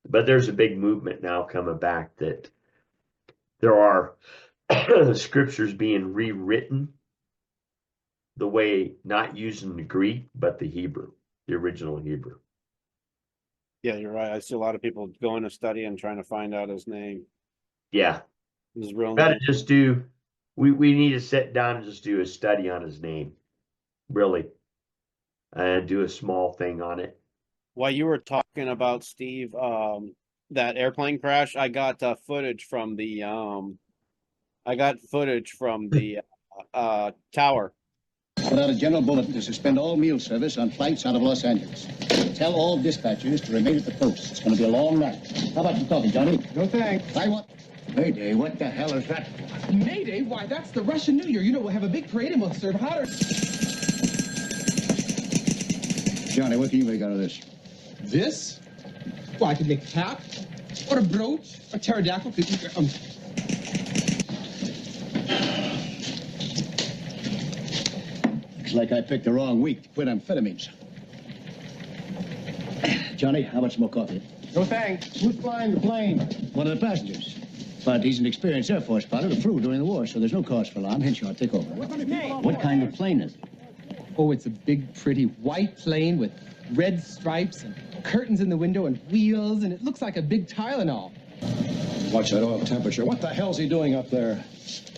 But there's a big movement now coming back that there are scriptures being rewritten the way, not using the Greek, but the Hebrew, the original Hebrew.
Yeah, you're right. I see a lot of people going to study and trying to find out his name.
Yeah.
His real
Gotta
name.
just we need to sit down and just do a study on his name. Really. And do a small thing on it.
While you were talking about, Steve, that airplane crash, I got footage from the tower.
Put out a general bulletin to suspend all meal service on flights out of Los Angeles. Tell all dispatchers to remain at the post. It's going to be a long night. How about you talking, Johnny?
No thanks.
I want Mayday. What the hell is that?
Mayday? Why, that's the Russian New Year. We'll have a big parade and we'll serve hotter.
Johnny, what can you make out of this?
This? Well, I could make a cap, or a brooch, a pterodactyl.
Looks like I picked the wrong week to quit amphetamines. Johnny, how much more coffee?
No thanks.
Who's flying the plane? One of the passengers. But he's an experienced Air Force pilot who flew during the war, so there's no cause for alarm. Henshaw, take over. What kind of plane is it?
Oh, it's a big, pretty white plane with red stripes and curtains in the window and wheels, and it looks like a big Tylenol.
Watch that oil temperature. What the hell's he doing up there?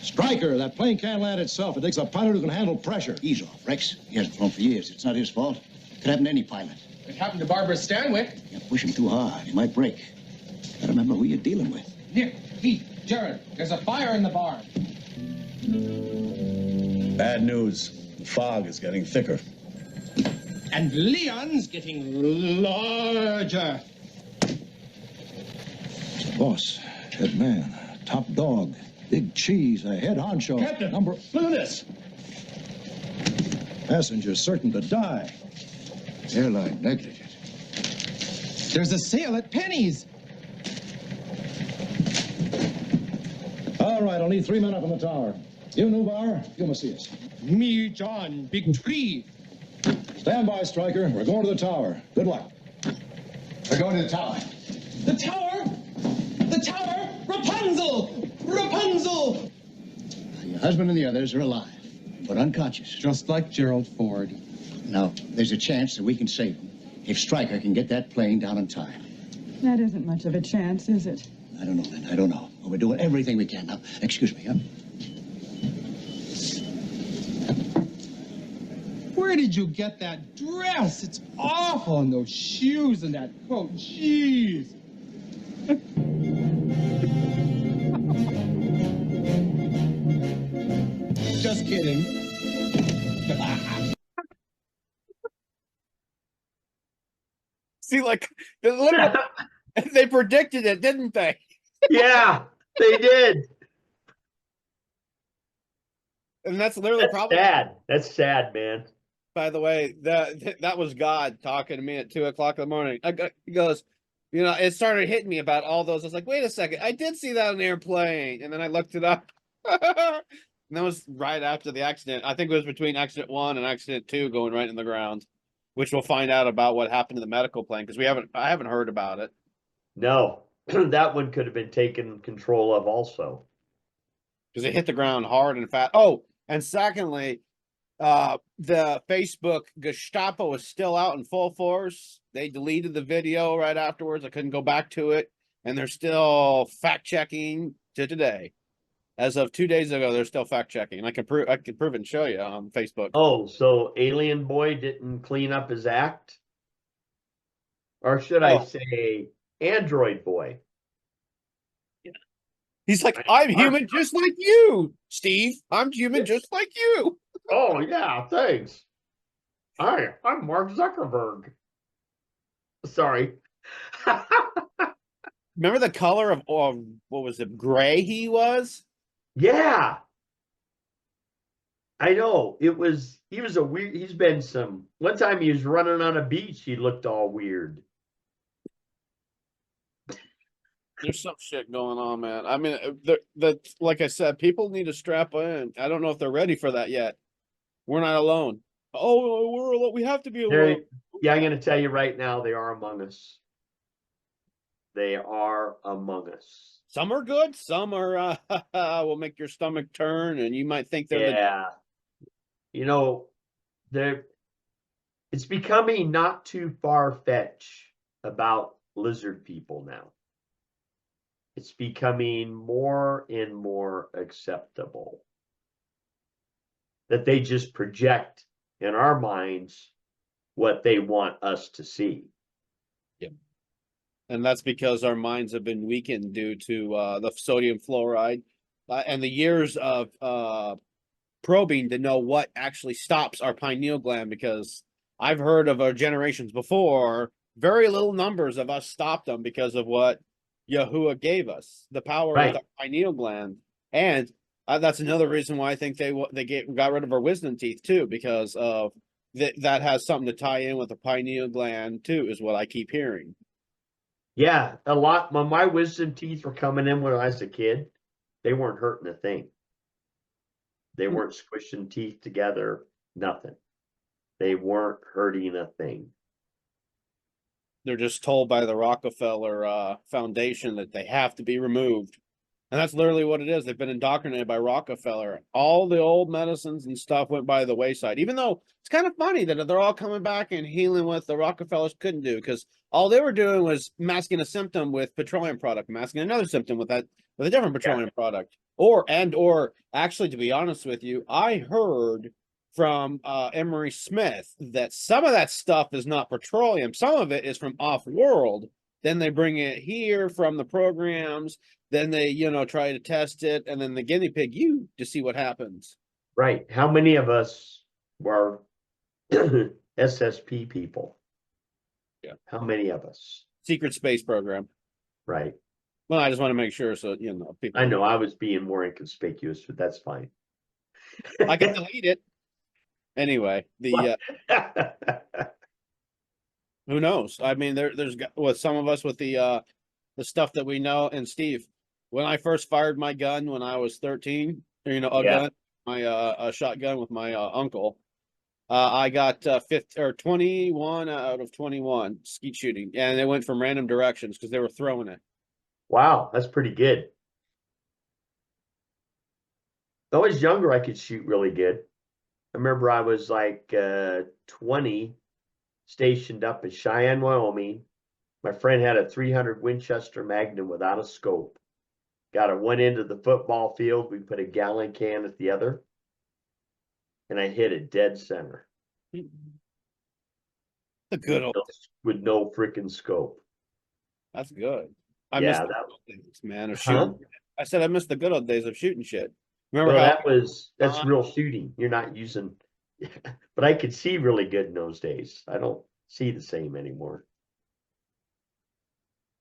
Stryker, that plane can't land itself. It takes a pilot who can handle pressure.
Ease off, Rex. He hasn't flown for years. It's not his fault. Could happen to any pilot.
It happened to Barbara Stanwyck.
You push him too hard. He might break. Gotta remember who you're dealing with.
Nick, Pete, Jared, there's a fire in the barn.
Bad news. The fog is getting thicker.
And Leon's getting larger.
Boss, head man, top dog, big cheese, a head honcho.
Captain.
Number. Look at this. Passengers certain to die.
Airline negligent.
There's a sale at Penny's.
All right, I'll need 3 men up in the tower. You, Nubar, you must see us.
Me, John, big tree.
Stand by, Stryker. We're going to the tower. Good luck.
We're going to the tower.
The tower! The tower! Rapunzel! Rapunzel!
Your husband and the others are alive, but unconscious.
Just like Gerald Ford.
Now, there's a chance that we can save them if Stryker can get that plane down in time.
That isn't much of a chance, is it?
I don't know, Lynn. I don't know. But we're doing everything we can. Now, excuse me, huh?
Where did you get that dress? It's awful, and those shoes and that coat. Jeez. Just kidding.
See, like, the little, they predicted it, didn't they?
Yeah, they did.
And that's literally probably
Sad. That's sad, man.
By the way, that was God talking to me at 2:00 in the morning. He goes, you know, it started hitting me about all those. I was like, wait a second, I did see that on the airplane, and then I looked it up. And that was right after the accident. I think it was between accident 1 and accident 2 going right in the ground, which we'll find out about what happened to the medical plane because I haven't heard about it.
No, that one could have been taken control of also.
Because it hit the ground hard and fast. Oh, and secondly, the Facebook Gestapo is still out in full force. They deleted the video right afterwards. I couldn't go back to it. And they're still fact checking to today. As of 2 days ago, they're still fact checking. I can prove it and show you on Facebook.
Oh, so Alien Boy didn't clean up his act? Or should I say Android Boy?
He's like, I'm human just like you, Steve. I'm human just like you.
Oh, yeah, thanks. Hi, I'm Mark Zuckerberg. Sorry.
Remember the color of, what was it, gray he was?
Yeah. I know. He was a weird, he's been one time he was running on a beach, he looked all weird.
There's some shit going on, man. I mean, like I said, people need to strap in. I don't know if they're ready for that yet. We're not alone. Oh, we're alone. We have to be alone.
Yeah, I'm going to tell you right now, they are among us. They are among us.
Some are good. Some are will make your stomach turn, and you might think they're
You know, it's becoming not too far-fetched about lizard people now. It's becoming more and more acceptable that they just project in our minds what they want us to see.
Yep. And that's because our minds have been weakened due to the sodium fluoride and the years of probing to know what actually stops our pineal gland, because I've heard of our generations before, very little numbers of us stopped them because of what Yahuwah gave us, the power of the pineal gland. And that's another reason why I think they got rid of our wisdom teeth too, because of that has something to tie in with the pineal gland too, is what I keep hearing.
Yeah, a lot. When my wisdom teeth were coming in when I was a kid, they weren't hurting a thing. They weren't squishing teeth together, nothing. They weren't hurting a thing.
They're just told by the Rockefeller Foundation that they have to be removed. And that's literally what it is. They've been indoctrinated by Rockefeller. All the old medicines and stuff went by the wayside, even though it's kind of funny that they're all coming back and healing what the Rockefellers couldn't do, because all they were doing was masking a symptom with petroleum product, masking another symptom with a different petroleum product. Or actually, to be honest with you, I heard from Emery Smith that some of that stuff is not petroleum. Some of it is from off-world. Then they bring it here from the programs. Then they, try to test it, and then the guinea pig you to see what happens.
Right. How many of us were SSP people?
Yeah.
How many of us?
Secret space program.
Right.
Well, I just want to make sure so people.
I know I was being more inconspicuous, but that's fine.
I can delete it. Anyway, who knows? I mean, there's with some of us with the stuff that we know. And Steve, when I first fired my gun when I was 13, gun, a shotgun with my uncle, I got 21 out of 21 skeet shooting, and they went from random directions because they were throwing it.
Wow, that's pretty good. When I was younger, I could shoot really good. I remember I was like 20, stationed up in Cheyenne, Wyoming. My friend had a 300 Winchester Magnum without a scope. Got at one end of the football field. We put a gallon can at the other. And I hit it dead center.
The good old
with no freaking scope.
That's good. I miss the good old days, man, of shooting. I said I miss the good old days of shooting shit. Remember
that's real shooting. You're not using, but I could see really good in those days. I don't see the same anymore.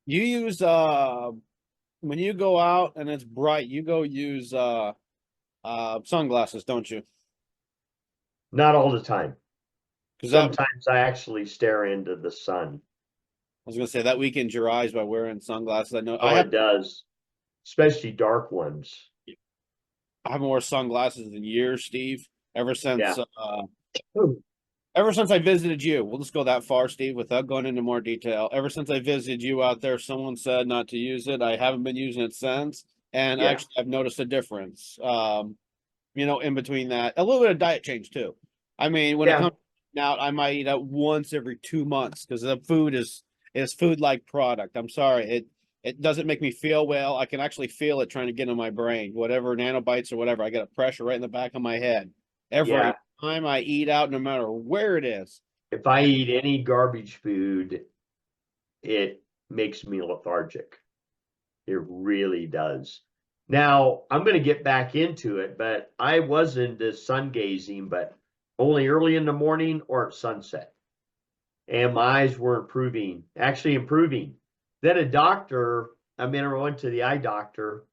You use when you go out and it's bright, you go use sunglasses, don't you?
Not all the time.
Because
sometimes I actually stare into the sun.
I was gonna say that weakens your eyes by wearing sunglasses. I know.
It does, especially dark ones.
I haven't worn sunglasses in years, Steve. Ever since I visited you. We'll just go that far, Steve, without going into more detail. Ever since I visited you out there, someone said not to use it. I haven't been using it since. And actually I've noticed a difference. In between that. A little bit of diet change too. I mean, when it comes out, I might eat out once every 2 months because the food is food-like product. I'm sorry. It doesn't make me feel well. I can actually feel it trying to get in my brain. Whatever nanobites or whatever, I get a pressure right in the back of my head. Every time I eat out, no matter where it is.
If I eat any garbage food, it makes me lethargic. It really does. Now, I'm going to get back into it, but I was into sun gazing, but only early in the morning or at sunset. And my eyes were improving. Then a doctor, I went to the eye doctor,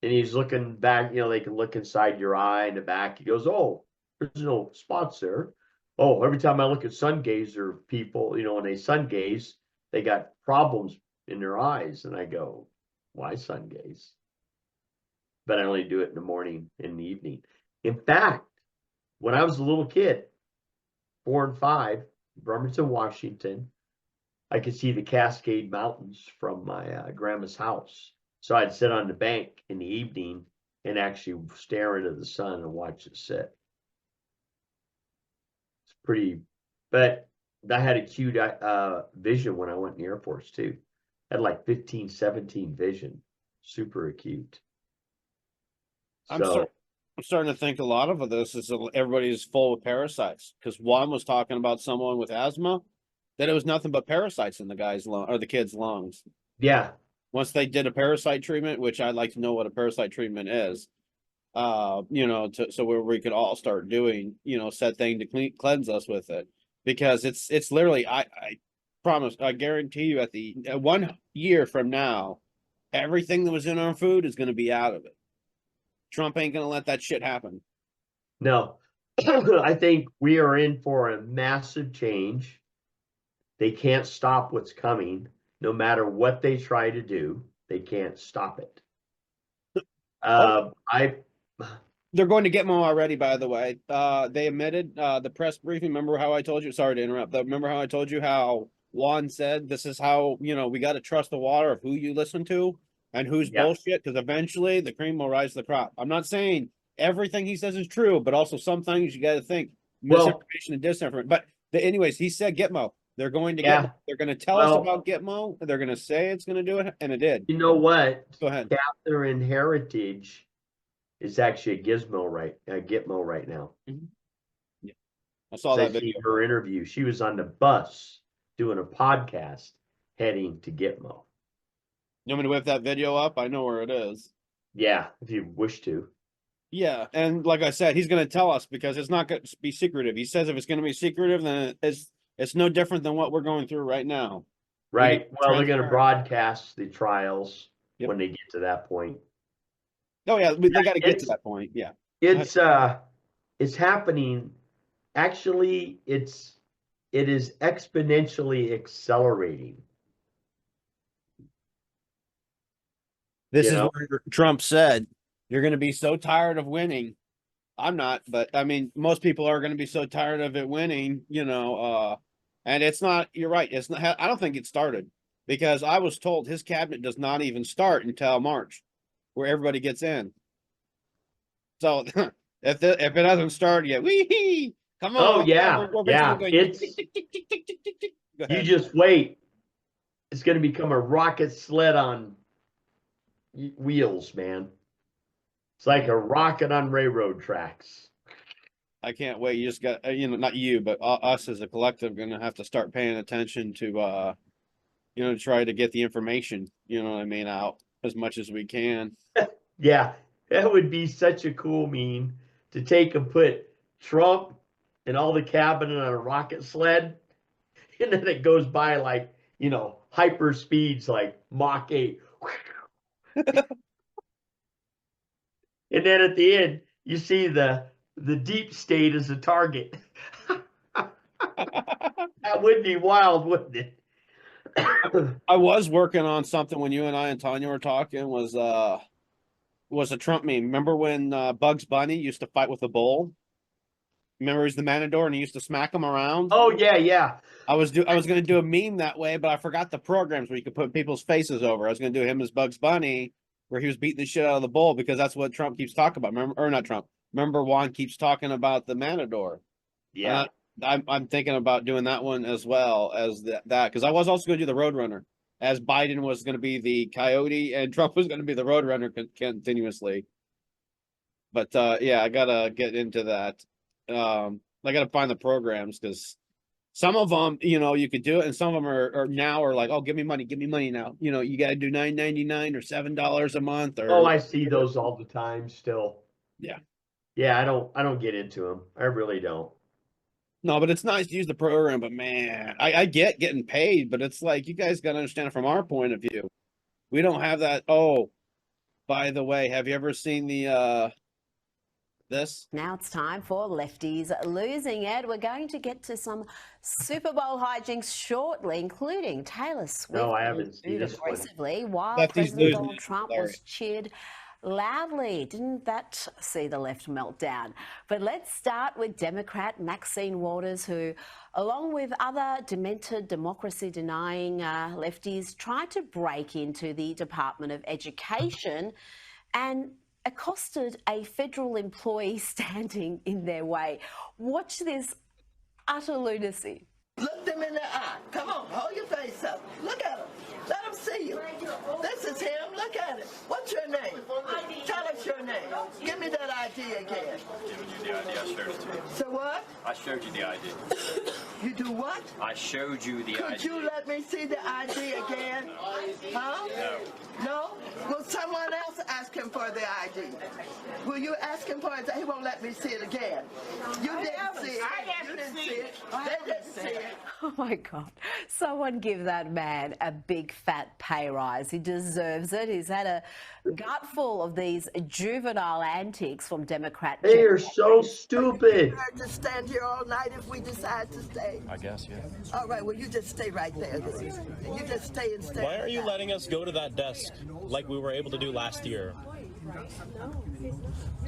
and he's looking back, they can look inside your eye in the back. He goes, oh, there's no spots there. Oh, every time I look at sun gazer people, when they sun gaze, they got problems in their eyes. And I go, why sun gaze? But I only do it in the morning and the evening. In fact, when I was a little kid, 4 and 5, Bremerton, Washington, I could see the Cascade Mountains from my grandma's house. So I'd sit on the bank in the evening and actually stare into the sun and watch it set. It's pretty, but I had acute vision when I went in the Air Force too. I had like 15, 17 vision, super acute.
I'm starting to think a lot of this is everybody's full of parasites, because one was talking about someone with asthma, that it was nothing but parasites in the guy's lung or the kid's lungs.
Yeah.
Once they did a parasite treatment, which I'd like to know what a parasite treatment is, so where we could all start doing, said thing to cleanse us with it, because it's literally, I promise, I guarantee you at the 1 year from now, everything that was in our food is going to be out of it. Trump ain't going to let that shit happen.
No. I think we are in for a massive change. They can't stop what's coming. No matter what they try to do, they can't stop it.
They're going to Gitmo already, by the way. They admitted the press briefing. Remember how I told you? Sorry to interrupt. Remember how I told you how Juan said this is how, we got to trust the water of who you listen to and who's bullshit, because eventually the cream will rise to the crop. I'm not saying everything he says is true, but also some things you got to think misinformation and disinformation. But anyways, he said Gitmo. They're going to Gitmo. They're going to tell us about Gitmo. They're going to say it's going to do it, and it did.
You know what?
Go ahead.
Catherine Heritage is actually a Gitmo right now.
Mm-hmm. Yeah, I saw that video.
Her interview. She was on the bus doing a podcast heading to Gitmo.
You want me to whip that video up? I know where it is.
Yeah, if you wish to.
Yeah, and like I said, he's going to tell us because it's not going to be secretive. He says if it's going to be secretive, then it's no different than what we're going through right now.
Right. Well, they're going to broadcast the trials when they get to that point.
Oh yeah, they got to get to that point. Yeah,
it's happening. Actually, it is exponentially accelerating.
This is where Trump said, "You're going to be so tired of winning." I'm not, but I mean, most people are going to be so tired of it winning, and it's not. You're right. It's not. I don't think it started because I was told his cabinet does not even start until March, where everybody gets in. So if it hasn't started yet, wee come on.
Oh yeah, you just wait. It's going to become a rocket sled on wheels, man. It's like a rocket on railroad tracks.
I can't wait. You just got, not you, but us as a collective going to have to start paying attention to, try to get the information, out as much as we can.
Yeah, that would be such a cool meme to take and put Trump and all the cabinet on a rocket sled. And then it goes by like, hyper speeds like Mach 8. And then at the end, you see the deep state as a target. That would be wild, wouldn't it?
I was working on something when you and I and Tanya were talking was a Trump meme. Remember when Bugs Bunny used to fight with a bull? Remember he's the matador and he used to smack him around?
Oh yeah.
I was going to do a meme that way, but I forgot the programs where you could put people's faces over. I was going to do him as Bugs Bunny, where he was beating the shit out of the bull because that's what Trump keeps talking about. Remember, or not Trump. Remember Juan keeps talking about the matador.
Yeah.
I'm thinking about doing that one as well as that because I was also going to do the Roadrunner, as Biden was going to be the coyote and Trump was going to be the Roadrunner continuously. But I gotta get into that. I gotta find the programs because some of them, you could do it, and some of them are now like, oh, give me money now. You got to do $9.99 or $7 a month. Or
I see those all the time still. Yeah, I don't get into them. I really don't.
No, but it's nice to use the program. But man, I get getting paid, but it's like you guys got to understand it from our point of view. We don't have that. Oh, by the way, have you ever seen the this?
Now it's time for Lefties Losing, Ed. We're going to get to some Super Bowl hijinks shortly, including Taylor Swift.
No, I haven't seen this
aggressively while
Lefties
President Donald
losing.
Trump
Sorry.
was cheered loudly. Didn't that see the left meltdown? But let's start with Democrat Maxine Waters, who, along with other demented democracy-denying lefties, tried to break into the Department of Education and accosted a federal employee standing in their way. Watch this utter lunacy.
Look them in the eye. Come on, hold your face up. Look at him. Let them see you. This is him. Look at it. What's your name? Tell us your name. Give me that ID again.
Giving you the ID, I showed it to you.
So what?
I showed you the ID.
You do what?
I showed you the
Could
ID.
you let me see the ID again? Huh?
No.
No? Will someone else ask him for the ID? Will you ask him for it? He won't let me see it again. You didn't see it. You didn't see it. They didn't see it.
Oh my God. Someone give that man a big fat pay rise. He deserves it. He's had a gutful of these juvenile antics from Democrat.
They are so stupid.
To stand here all night if we decide to stay.
I guess, yeah.
All right, well, you just stay right there. You just stay and stay.
Why are you letting us go to that desk like we were able to do last year?
No,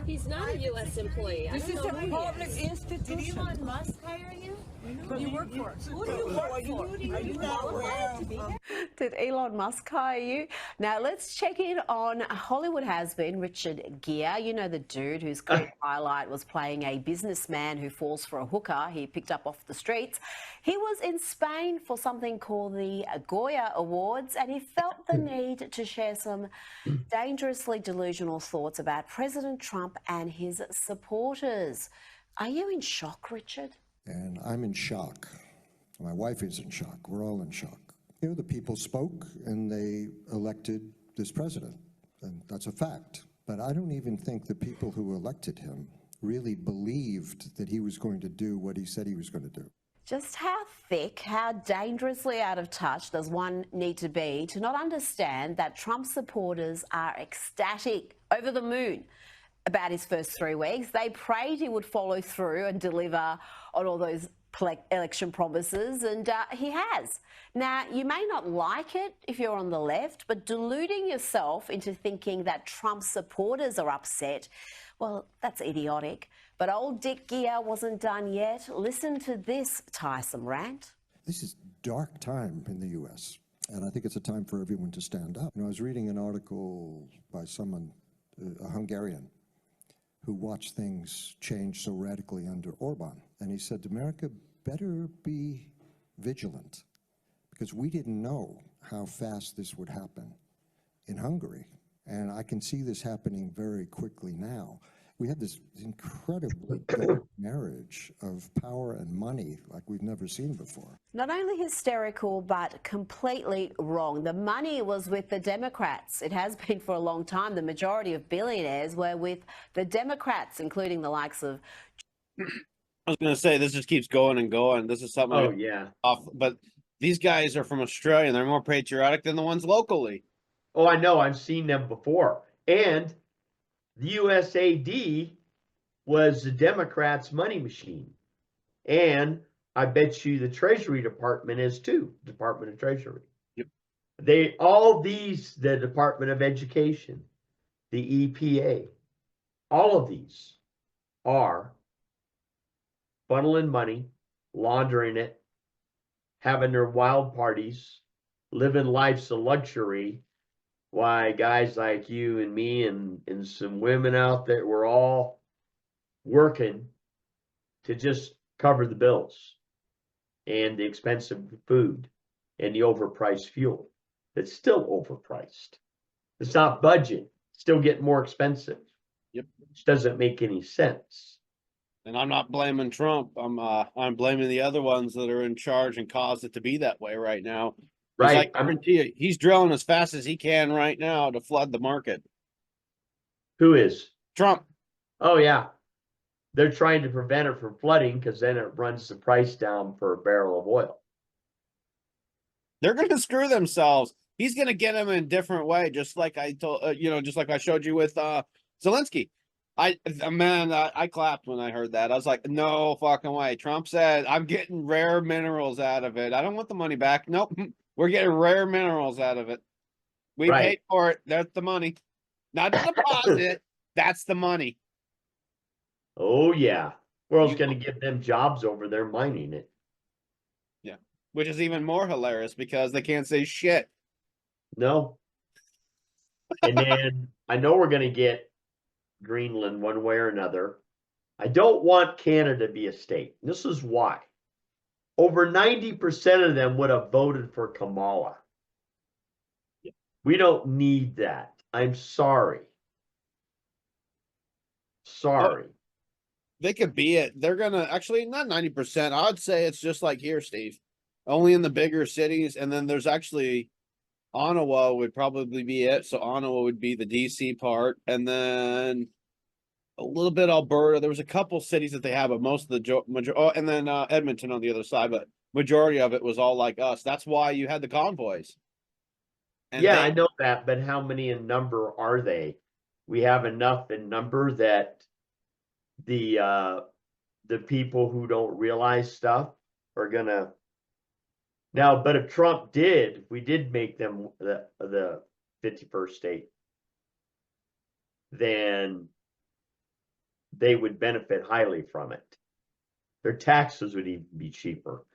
he's not a U.S. employee.
This is a public institution.
Did Elon Musk hire you? You work for us. Who do you work for? Are you not aware to be there?
Did Elon Musk hire you? Now let's check in on Hollywood has-been Richard Gere. You know, the dude whose great highlight was playing a businessman who falls for a hooker he picked up off the streets. He was in Spain for something called the Goya Awards, and he felt the need to share some dangerously delusional thoughts about President Trump and his supporters. Are you in shock, Richard?
And I'm in shock. My wife is in shock. We're all in shock. You know, the people spoke and they elected this president, and that's a fact. But I don't even think the people who elected him really believed that he was going to do what he said he was going to do.
Just how thick, how dangerously out of touch does one need to be to not understand that Trump supporters are ecstatic, over the moon about his first 3 weeks? They prayed he would follow through and deliver on all those election promises, and he has. Now, you may not like it if you're on the left, but deluding yourself into thinking that Trump supporters are upset, well, that's idiotic. But old Dick Gere wasn't done yet. Listen to this tiresome rant.
This is dark time in the U.S., and I think it's a time for everyone to stand up. You know, I was reading an article by someone, a Hungarian, who watched things change so radically under Orban. And he said, America better be vigilant, because we didn't know how fast this would happen in Hungary. And I can see this happening very quickly now. We have this incredibly dark marriage of power and money like we've never seen before.
Not only hysterical, but completely wrong. The money was with the Democrats. It has been for a long time. The majority of billionaires were with the Democrats, including the likes of...
I was going to say, this just keeps going and going. This is something.
Oh, yeah.
But these guys are from Australia, and they're more patriotic than the ones locally.
Oh, I know. I've seen them before. And the USAD was the Democrats' money machine. And I bet you the Treasury Department is too, Department of Treasury.
Yep.
The Department of Education, the EPA, all of these are funneling money, laundering it, having their wild parties, living lives of luxury. Why guys like you and me and some women out there, we're all working to just cover the bills and the expensive food and the overpriced fuel. It's still overpriced. It's not budget. It's still getting more expensive.
Yep.
Which doesn't make any sense.
And I'm not blaming Trump. I'm blaming the other ones that are in charge and caused it to be that way right now.
Right.
I guarantee you, he's drilling as fast as he can right now to flood the market.
Who is?
Trump.
Oh, yeah. They're trying to prevent it from flooding because then it runs the price down for a barrel of oil.
They're going to screw themselves. He's going to get them in a different way, just like I told, just like I showed you with Zelensky. I clapped when I heard that. I was like, no fucking way. Trump said, I'm getting rare minerals out of it. I don't want the money back. Nope. We're getting rare minerals out of it. We paid for it. That's the money. Not the deposit. That's the money.
Oh, yeah. World's going to give them jobs over there mining it.
Yeah. Which is even more hilarious because they can't say shit.
No. And then I know we're going to get Greenland one way or another. I don't want Canada to be a state. This is why. Over 90% of them would have voted for Kamala.
Yep.
We don't need that. I'm sorry. Sorry.
they could be it. They're gonna actually not 90%. I'd say it's just like here, Steve. Only in the bigger cities, and then there's actually Ottawa would probably be it. So Ottawa would be the DC part, and then a little bit Alberta. There was a couple cities that they have, but most of the and then Edmonton on the other side. But majority of it was all like us. That's why you had the convoys. And
yeah, I know that, but how many in number are they? We have enough in number that the people who don't realize stuff are gonna now. But if Trump did, if we did make them the 51st state, then they would benefit highly from it. Their taxes would even be cheaper.